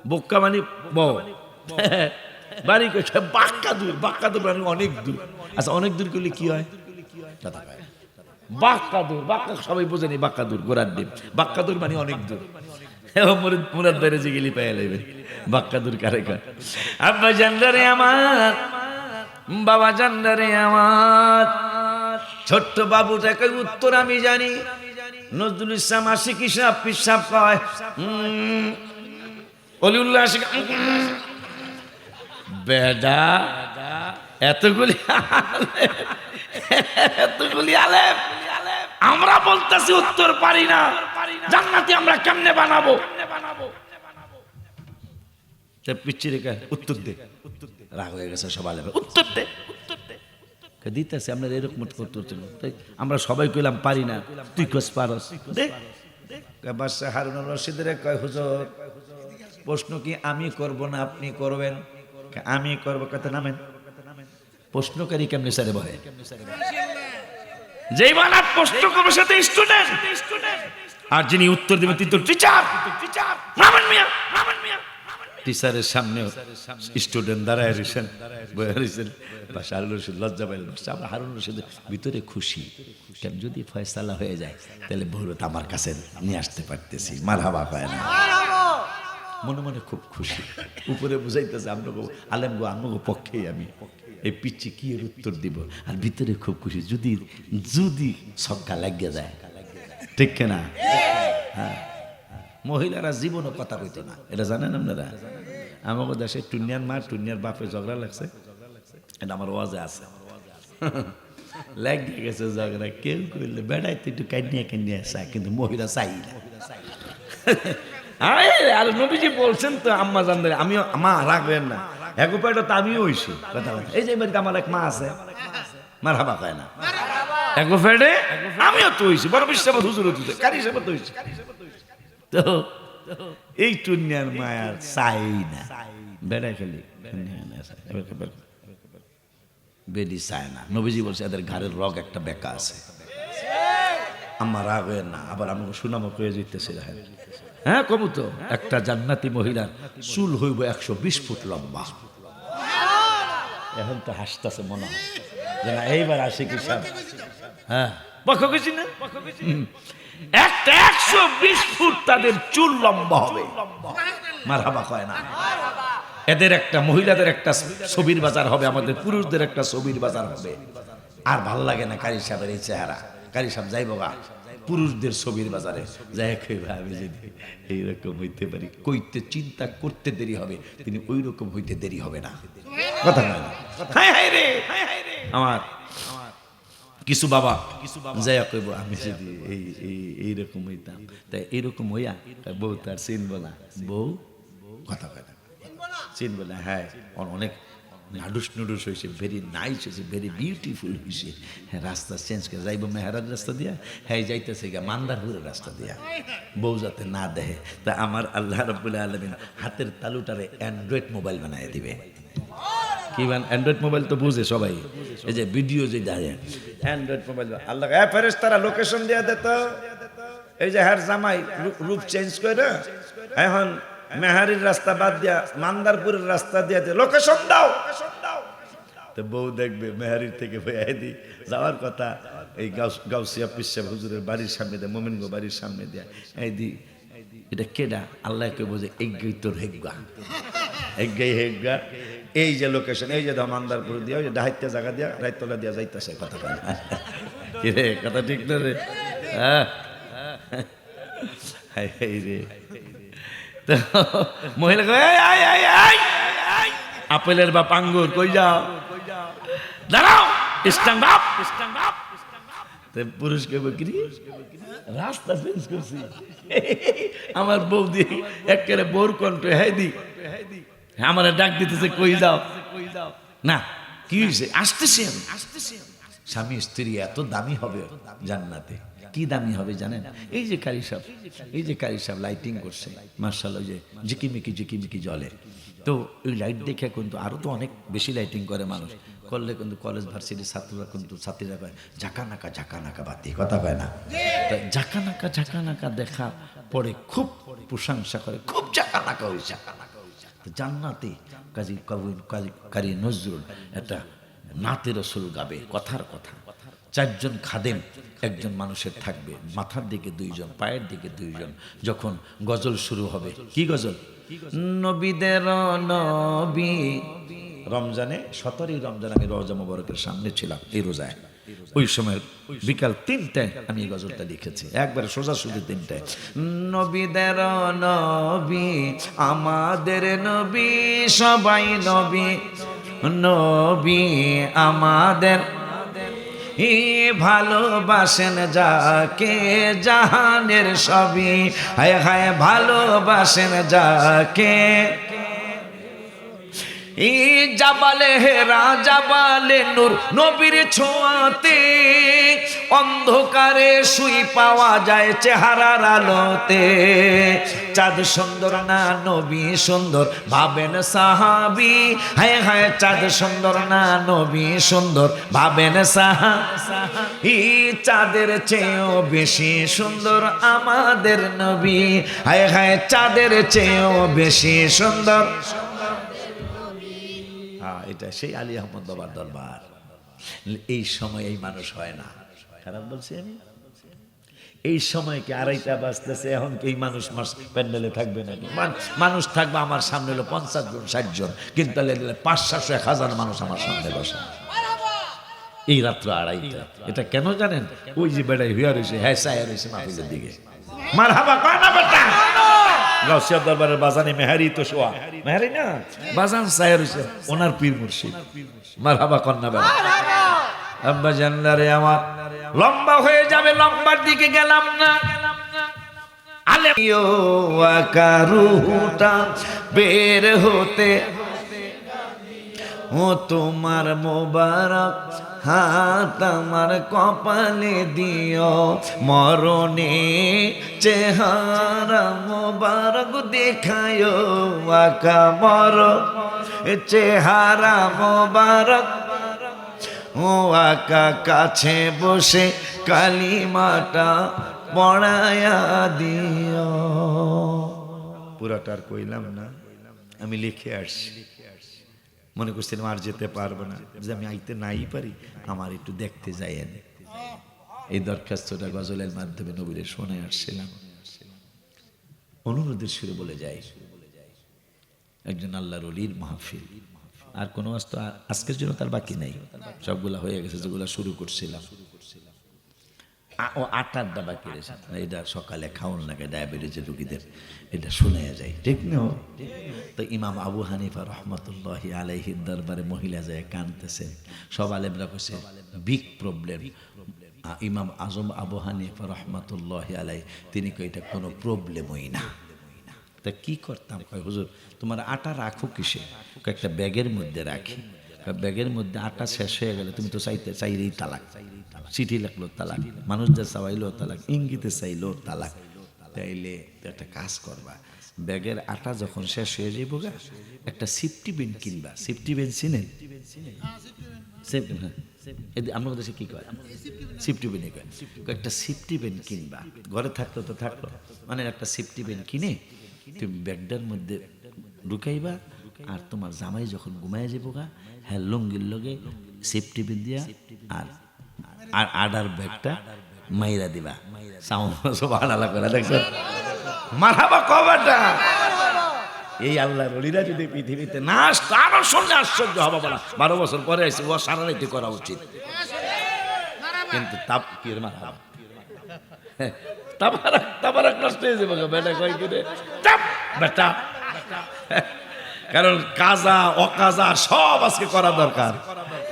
বৌকা মানে বউ। বাড়ি কয় বাক্কা দূর, বাক্কা দূর মানে অনেক দূর। আচ্ছা অনেক দূর করলে কি হয়? বাক্কা দূর, বাক্কা সবাই বোঝেনি, বাক্কা দূর গোড়ার ডিম, বাক্কা দূর মানে অনেক দূর। মুরাদ ধরে যে গেলি পায়ে লাগবে বাক্কা দূর কারে কয়? আব্বা জানদারে আমার, বাবা জান্নারে আমার, ছোট্ট বাবুটাকে উত্তর আমি জানি। নজরুল ইসলাম আশিকি সাহেব পিসাব কয়, অলিউল্লাহ আশিক বেডা এতগুলি আলেম, আমরা বলতেছি উত্তর পারি না, জান্নাতি আমরা কেমনে বানাবো? পিচ্ছি রেখা উত্তর দে, রাগ হয়ে গেছে সব আলেম, উত্তর দে, দিতেছে আমরা এরকম করতে। আমরা সবাই কইলাম পারি না, তুই কস পারস দে। বাদশাহ হারুন রশিদের কয়, হুজুর প্রশ্ন কি আমি করব না আপনি করবেন? আমি করব। কথা নামেন। প্রশ্নকারী কেমনে স্যারে বলে? যেই বানা প্রশ্ন করবে সাথে স্টুডেন্ট, আর যিনি উত্তর দেবেন তিনি তো টিচার। নামেন মিয়া, নামেন মিয়া। টিচারের সামনে স্টুডেন্ট দাঁড়ায় রয়েছেন, বয়ে রয়েছেন। বাদশাহ হারুন রশিদ লজ্জা পাইলেন। আমরা হারুন রশিদের ভিতরে খুশি, যদি ফয়সালা হয়ে যায় তাহলে বহুরত আমার কাছে নিয়ে আসতে পারতেছি। মারহাবা পায় না, মনে মনে খুব খুশি। উপরে বুঝাইতেছে আপনাকে আলেম গো, আপনাকে পক্ষেই আমি এই পিচ্ছি কি এর উত্তর দিব, আর ভিতরে খুব খুশি। যদি যদি ছক্কা লাগিয়ে যায়, ঠিক কিনা? হ্যাঁ, মহিলারা জীবনও কথা কইতো না, এটা জানেন আপনারা? আমাকে দেশে টুনিয়ার মা টুনিয়ার বাপে ঝগড়া লাগছে, এটা আমার ওয়াজে আছে। লাগিয়ে গেছে ঝগড়া, কেউ কইলে বেড়াইতে একটু কান্নিয়া চায়, কিন্তু মহিলা চাই না। আর নবীজি বলছেন তো আম্মা জানদের, আমিও মা রাখবেন না, এগোপাটা তো আমিও হইছি। কথা এই যে বাড়িতে আমার এক মা আছে, মার হাবা খায় না, এগোপাটে আমিও তো হইছি, বড় বিশ্বাস হুজুর হইছে, কারি হিসাবে তো হইছি। তো এই টুনিয়ার মায়ার চাই না, বেড়াই খালি বেডি চায় না। নবীজি বলছে এদের ঘাড়ের রগ একটা বেকা আছে, আমার রাগ হয়ে না। আবার আমাকে সুনামও কয়ে যেতেছে, হ্যাঁ কবু তো একটা জান্নাতি মহিলার চুল হইব 120 ফুট লম্বা। এখন তো হাসতেছে মনে হয় যে না এইবার আসে কি সব। হ্যাঁ পক্ষ গেছি না, একটা 120 ফুট তাদের চুল লম্বা হবে। মারহাবা কয় না? এদের একটা মহিলাদের একটা ছবির বাজার হবে, আমাদের পুরুষদের একটা ছবির বাজার হবে। আর ভাল লাগে না কারি সাহেবের এই চেহারা। কারি সাহেব যাইব গা পুরুষদের ছবির বাজারে, যাই আমি যদি এইরকম হইতে পারি, কইতে চিন্তা করতে দেরি হবে, তিনি ওই রকম হইতে দেরি হবে না। কথা নয় না? আমার কিছু বাবা যাইয়া কইব আমি যদি এইরকম হইতাম, তাই এইরকম হইয়া বউ তার চিনব না। বউ কথা কয় না, চিনব না। হ্যাঁ অনেক নাডুস নুডুস হয়েছে, ভেরি নাইস হয়েছে, ভেরি বিউটিফুল হয়েছে। হ্যাঁ, রাস্তা চেঞ্জ করে যাইব মেহরাজ রাস্তা দিয়া, হ্যাঁ যাইতেছে গা মান্দারপুরের রাস্তা দিয়া, বউ যাতে না দেখে। তা আমার আল্লাহ রাব্বুল আলামিন হাতের তালুটারে অ্যান্ড্রয়েড মোবাইল বানায় দিবে। কি অ্যান্ড্রয়েড মোবাইল তো বুঝে সবাই, এই যে ভিডিও যে দেখে অ্যান্ড্রয়েড মোবাইল। আল্লাহ ফেরেশতারা লোকেশন দিয়ে দিত, এই যে হ্যার জামাই রূপ চেঞ্জ করে এখন মেহারির রাস্তা বাদ দিয়া মান্দারপুরের রাস্তা দিয়ে লোকেশন দাও, তো বউ দেখবে মেহারির থেকে দি যাওয়ার কথা এই গাউসিয়া পিসাব হুজুরের বাড়ির সামনে দেয়, মোমিনগো বাড়ির সামনে দেয়, এই দি এটা কেডা? আল্লাহকে বোঝে এগগাই তোর হেগা, এগগাই হেগা। এই যে লোকেশন, এই যে মান্দারপুর দিয়া, ওই যে ডাহাইত্যা জায়গা দিয়া রাইতলা দিয়া যাইতেছে। কথা কয় না কি রে? কথা ঠিক না রে? হ্যাঁ রে। তো মহিলা আপেলের বাপ আঙ্গুর কই যাও, দাঁড়াও, স্ট্যান্ড আপ। পুরুষকে বকরি রাস্তা চেঞ্জ করছি, আমার বউ দি একেবারে বোর কণ্ঠ, হ্যাঁ দি আমার ডাক দিতেছে, কই যাও না, কি হয়েছে? আসতেছি। স্বামী স্ত্রী এত দামি হবে জান্নাতে। কি দামি হবে জানেন? এই যে কারি সাহেব, এই যে কারি সাহেব লাইটিং করছে মার্শাল, ওই যে ঝিকিমিকি ঝিকিমিকি জ্বলে, তো ওই লাইট দেখে কিন্তু আরো তো অনেক বেশি লাইটিং করে মানুষ, করলে কিন্তু কলেজ ভার্সিটির ছাত্ররা কিন্তু ছাত্রীরা কয় ঝাঁকা নাকা বাতি। কথা কয় না? ঝাঁকা নাকা দেখা পরে খুব প্রশংসা করে, খুব ঝাঁকা নাকা হয়েছে। জান্নাতে কারি নজরুল একটা নাতে রসুল গাবে, কথার কথা। 4 জন খাদেম একজন মানুষের থাকবে, মাথার দিকে 2 জন, পায়ের দিকে 2 জন। যখন গজল শুরু হবে, কি গজল? নবীদের নবী। রমজানে 17ই রমজান আমি রোজা মোবারকের সামনে ছিলাম, এই রোজায়। ওই সময় বিকাল 3টায় আমি এই গজলটা লিখেছি, একবারে সোজাসুজি 3টায়। নবীদের নবী, আমাদের নবী, সবাই নবী, নবী আমাদের ভালোবাসেন যাকে, জাহানের সবই হায় হায় ভালোবাসেন যাকে। জাবালে হেরা, জাবালে নূর, নবীর ছোঁয়াতে অন্ধকারে শুই পাওয়া যায় চেহারার আলোতে। চাঁদ সুন্দর না নবী সুন্দর, ভাবেন সাহাবী, হায় হায় চাঁদ সুন্দর না নবী সুন্দর, ভাবেন সাহাবী। চাঁদের চেয়েও বেশি সুন্দর আমাদের নবী, হায় হায় চাঁদের চেয়েও বেশি সুন্দর। এটা সেই আলী আহমদ বাবার দরবার। এই সময় এই মানুষ হয় না, খারাপ বলছি আমি? এই সময় কি 2:30 বাজতেছে, এখন কি এই মানুষ প্যান্ডেলে থাকবে নাকি? মানুষ থাকবে আমার সামনে হলো 50 জন 60 জন, কিন্তু 500 1000 মানুষ আমার সামনে বসে এই রাত্র 2:30। এটা কেন জানেন? ওই যে বেড়াই হুয়া রয়েছে, হ্যাঁ সায়া রয়েছে মাহফিলের দিকে, মারহাবা কয় না বেটা? গাউসিয়া দরবারের বাজানে মেহারি তো শোয়া, মেহারি না বাজান সায়া রয়েছে, ওনার পীর মুর্শিদ। মারহাবা কন্যা বেটা। আব্বা জানলারে আমার লম্বা হয়ে যাবে, লম্বার দিকে গেলাম না। আলেমটা বের হতে, ও তোমার মোবারক হাত আমার কপালে দিও, মরণে চেহারা মোবারক দেখায়, আকা মর চেহারা মোবারক, ও আকা কাছে বসে কালিমাটা পড়ায়া দিও। পুরাটার কইলাম না, আমি লিখে আসছি। মনে করছিলাম আর যেতে পারবো না, যে আমি আইতে নাই পারি, আমার একটু দেখতে যাই। এই দরখাস্তটা গজলের মাধ্যমে নবীরে শুনে আসছিলাম। অনুরোধের সুরে বলে যাই, একজন আল্লাহর ওলির মাহফিল, আর কোনো আজকের জন্য তার বাকি নাই, সবগুলা হয়ে গেছে যেগুলা শুরু করছিলাম। ও 8-8টা বাকি রয়েছে, এটা সকালে খাওয়ান লাগে ডায়াবেটিসের রুগীদের, এটা শুনে যায়, ঠিক না? তো ইমাম আবু হানিফা রহমতুল্লাহি আলাইহির দরবারে মহিলা যায় কাঁদতেছে, সব আলেমরা কইছে বিগ প্রবলেম। ইমাম আজম আবু হানিফা রহমতুল্লাহি আলাই তিনি কই এটা কোনো প্রবলেমই না। তা কি করতাম? কয় হুজুর তোমার আটা রাখো কিসে? একটা ব্যাগের মধ্যে রাখি, ব্যাগের মধ্যে আটা শেষ হয়ে গেলে তুমি তো চাইলেই তালাক, চিঠি লাগলো তালাক, মানুষ যা চাইলেও তালাক, ইঙ্গিতে চাইলেও তালাক। তাইলে একটা কাজ করবা, ব্যাগের আটা যখন শেষ হয়ে যাবো গা, একটা সিফটি বেন কিনবা। সিফটি বেন চিনেন? আপনার দেশে কি কয়? সিফটি বেন কয়। একটা সিফটি বেন কিনবা, ঘরে থাকলো তো থাকলো, মানে একটা সিফটি বেন কিনে তুমি ব্যাগটার মধ্যে ঢুকাইবা। আর তোমার জামাই যখন ঘুমায় যাবো গা, হ্যাঁ লঙ্গির লগে সেফটি বেন দিয়া আর আডার ব্যাগটা মাইরা দিবা। সব আড়ালা করে দেখছো, মারহাবা কবাটা। এই আল্লাহ রলিরা যদি পৃথিবীতে না আসতো আরো শুনলে আশ্চর্য হবা। বলা 12 বছর পরে আসছে, ও সারা রাইতে করা উচিত। কিন্তু তাপ কি মারহাবা, তাবার নষ্ট হয়ে যাবে বেটা, কয় কি রে চাপ বেটা। কারণ কাজা অকাজা সব আজকে করা দরকার,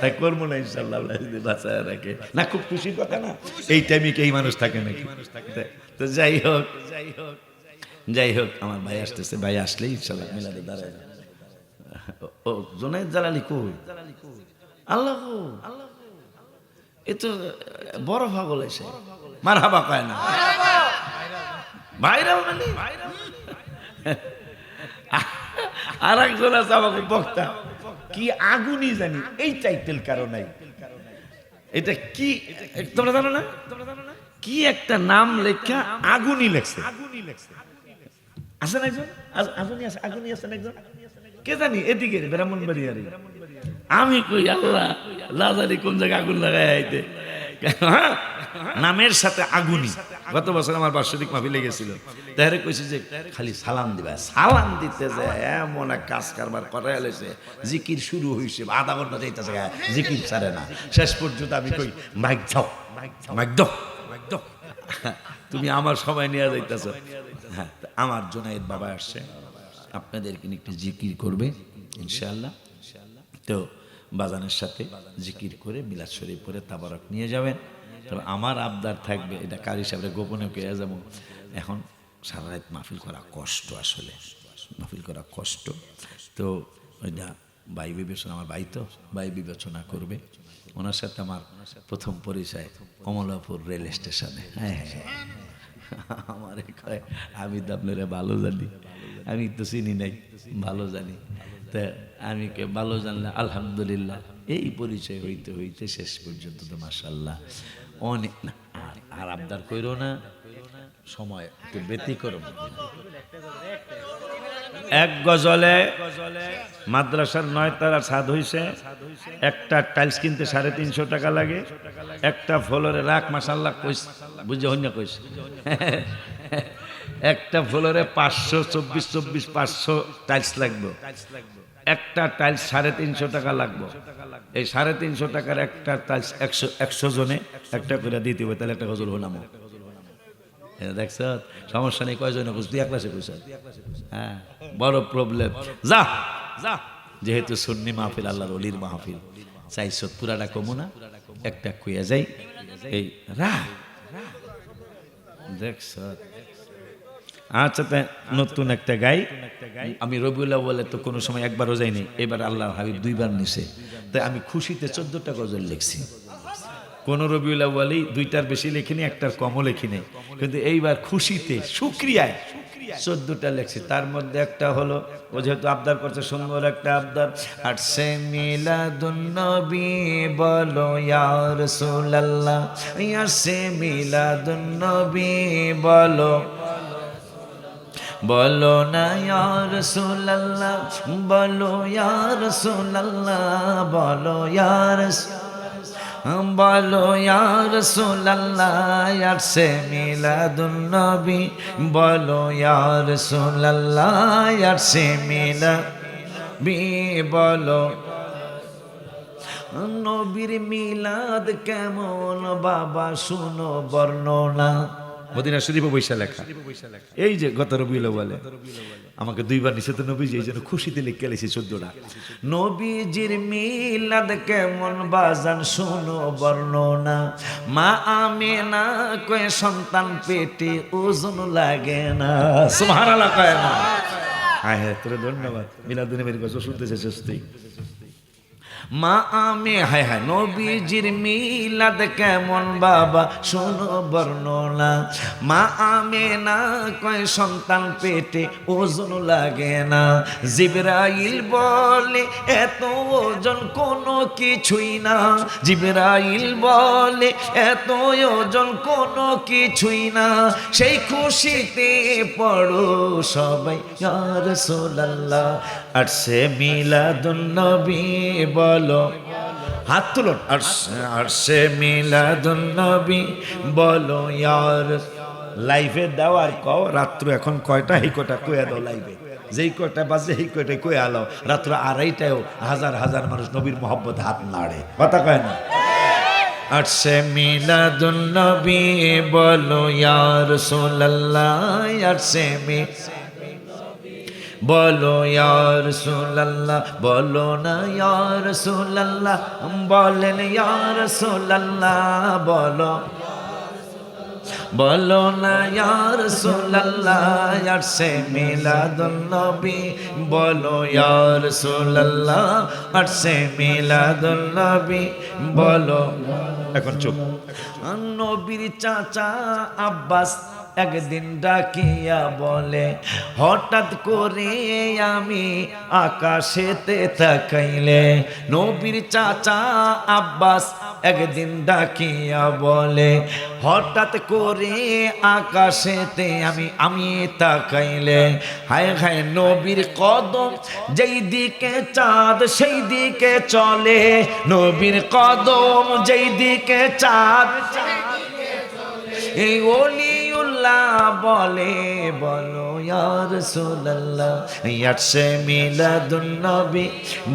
তাই করবো না ইনশাল্লাহ বাঁচায় রাখে। না খুব খুশির কথা না, এই টাইমে কি এই মানুষ থাকে নাকি? তো যাই হোক আমার ভাই আসতেছে, ভাই আসলে ইনশাল্লাহ মিলাদে দাঁড়ায়। ও জুনায়েদ জালালি কই? আল্লাহ এ তো বড় পাগল এসে মারহাবা কয় না ভাইরা, মানে আর একজন আছে আমাকে বক্তা, কি আগুনই জানি এই টাইটেল কারো নাই। এটা কি তোমরা জানো না? কি একটা নাম লেখা আগুনই লেখছে, আছেন একজন আগুনই আছেন একজন, কে জানি এদিকে ব্রাহ্মণবাড়িয়ার। আমি কই আল্লাহ লাজারি কোন জায়গায় আগুন লাগাই আইতে, নামের সাথে আগুনই। গত বছর আমার বার্ষিক মাহফিলে গেছিল, তাহলে কইছে যে খালি সালাম দিবা। সালাম দিতে যে এমন এক কাজ কারবার করে এলেছে, জিকির শুরু হয়েছে, আধা ঘন্টা যাইতেছে জিকির ছাড়ে না। শেষ পর্যন্ত আমি কই মাইক যাও, মাইক দাও, তুমি আমার সময় নিয়ে যাইতেছ। হ্যাঁ, আমার জুনায়েদ বাবা আসছে, আপনাদেরকে একটু জিকির করবে ইনশাআল্লাহ। তো বাজানের সাথে জিকির করে মিলাদ শরীফ পরে তাবারক নিয়ে যাবেন। তবে আমার আবদার থাকবে, এটা কারি সাহেবের গোপনে পেয়ে যাবো, এখন সারা রাত মাহফিল করা কষ্ট, আসলে মাহফিল করা কষ্ট। তো ওইটা ভাই বিবেচনা, আমার ভাই তো ভাই বিবেচনা করবে। ওনার সাথে আমার প্রথম পরিচয় কমলাপুর রেল স্টেশনে। হ্যাঁ হ্যাঁ, আমার কয় আমি তো আপনারা ভালো জানি, আমি তো চিনি নাই, ভালো জানি। তা আমি কে ভালো জানলে আলহামদুলিল্লাহ, এই পরিচয় হইতে হইতে শেষ পর্যন্ত তো মাশাআল্লাহ অনেক। না আর আবদার কইরো না, সময় একটু ব্যতিক্রম। এক গজলে মাদ্রাসার 9 তারা ছাদ হইছে, একটা টাইলস কিনতে 350 টাকা লাগে, একটা ফ্লোরে রাখ মাশাআল্লাহ কইস বুঝে হইনা কইস, একটা ফ্লোরে 524 500 টাইলস লাগবে, একটা টাইলস 350 টাকা লাগবে। এই 350 টাকার একটা টাইলস 100 জনে একটা করে দিতে হবে, তাহলে একটা গজল হলাম। দেখছ সমস্যা নেই, কয়জন তুই এক ক্লাসে কইছ? হ্যাঁ, বড় প্রবলেম। যা যা, যেহেতু সুন্নি মাহফিল, আল্লাহর ওলির মাহফিল, চাইছ পুরাটা কমু না, একটা কইয়া যাই। এই রা দেখছ, আচ্ছা তাই নতুন একটা গাই। আমি রবিউল আউয়ালে তো কোনো সময় একবারও যাইনি, এবার আল্লাহর হাবিব 2 বার নিছে, তাই আমি খুশিতে 14টা গজল লিখছি। কোন রবিউল আউয়ালেই 2টার বেশি লিখিনি, একটার কমও লিখিনি, কিন্তু এইবার খুশিতে শুকরিয়ায় 14টা লিখছি। তার মধ্যে একটা হলো, ও যেহেতু আবদার করছে, সুন্দর একটা আবদার, আসছে মিলাদুন নবী বলো ইয়া রাসূলুল্লাহ, আসছে মিলাদুন নবী বলো, বলো না ইয়া রাসূলুল্লাহ, বলো ইয়া রাসূলুল্লাহ, বলো ইয়া রাসূল, বলো ইয়া রাসূলুল্লাহ, আসছে মিলাদুন নবী বলো ইয়া রাসূলুল্লাহ, আসছে মিলাদুন বলো। নবীর মিলাদ কেমন বাবা শুনো বর্ণনা, মদিনা শরীফে বৈশা লেখা। এই যে গত রবিউল আউয়ালে আমাকে 2 বার নিষেধ নবীজি, এই জন্য খুশিতে লিখে লেছি 14টা। নবীজির মিলাদ কেমন বাজান শুনো বর্ণনা, মা আমিনা কয় সন্তান পেটে ওজন লাগে না, সুবহানাল্লাহ কয় না। হ্যাঁ হ্যাঁ, তোরে ধন্যবাদ। মিলাদুন নবীর গজল শুনতেছে সত্যি। মা আমি হায় হায় নবীজির মিলাদ কেমন বাবা শোনো বর্ণনা। মা আমেনা কয় সন্তান পেটে ওজন লাগে না। জিবরাইল বলে এত ওজন কোনো কিছুই না। জিবরাইল বলে এত ওজন কোনো কিছুই না। সেই খুশিতে পড়ো সবাই ইয়া রাসূলুল্লাহ। আর সে মিলাদুন নবী বলো, হাত তুলুন। আর সে মিলাদুন নবী বলো ইয়ার। লাইভে দেওয়ার কও রাত্র এখন কয়টা এই কয়টা কয়ে দাও লাইভে, যেই কয়টা বাজে এই কয়টা কয়ে আলো। রাত্র 2:30টায়ও হাজার হাজার মানুষ নবীর মহব্বতে হাত নাড়ে, কথা কয় না। আর সে মিলাদুন নবী বলো ইয়া রাসূলুল্লাহ। আর সে বলো ইয়া রাসূলুল্লাহ, বলো না ইয়া রাসূলুল্লাহ, বলেন ইয়া রাসূলুল্লাহ, বলো বলো না ইয়া রাসূলুল্লাহ। আর সে মিলাদুন নবী বলো ইয়া রাসূলুল্লাহ। আর সে মিলাদুন নবী বলো। এখন চুপ। নবীর চাচা আব্বাস একদিন ডাকিয়া বলে, হঠাৎ করে আমি আকাশেতে তাকাইলে। নবীর চাচা আব্বাস একদিন ডাকিয়া বলে, হঠাৎ করে আকাশেতে আমি তাকাইলে। হায় হায় নবীর কদম যেই দিকে চাঁদ সেই দিকে চলে। নবীর কদম যেই দিকে চাঁদ এই ওলিউল্লাহ বলে, বলো ইয়া রাসূলুল্লাহ। ইয়া সে মিলাদুন নবী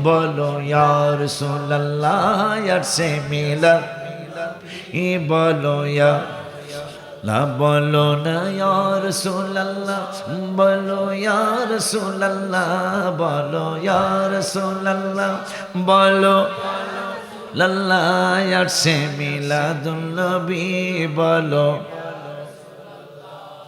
বলো ইয়া রাসূলুল্লাহ। ইয়া সে মিলাদ বলো ইয়া লা, বলো না ইয়া রাসূলুল্লাহ, বলো ইয়া রাসূলুল্লাহ, বলো ইয়া রাসূলুল্লাহ, বলো লাল্লাহ। আর সে মিলাদুন নবী বলো।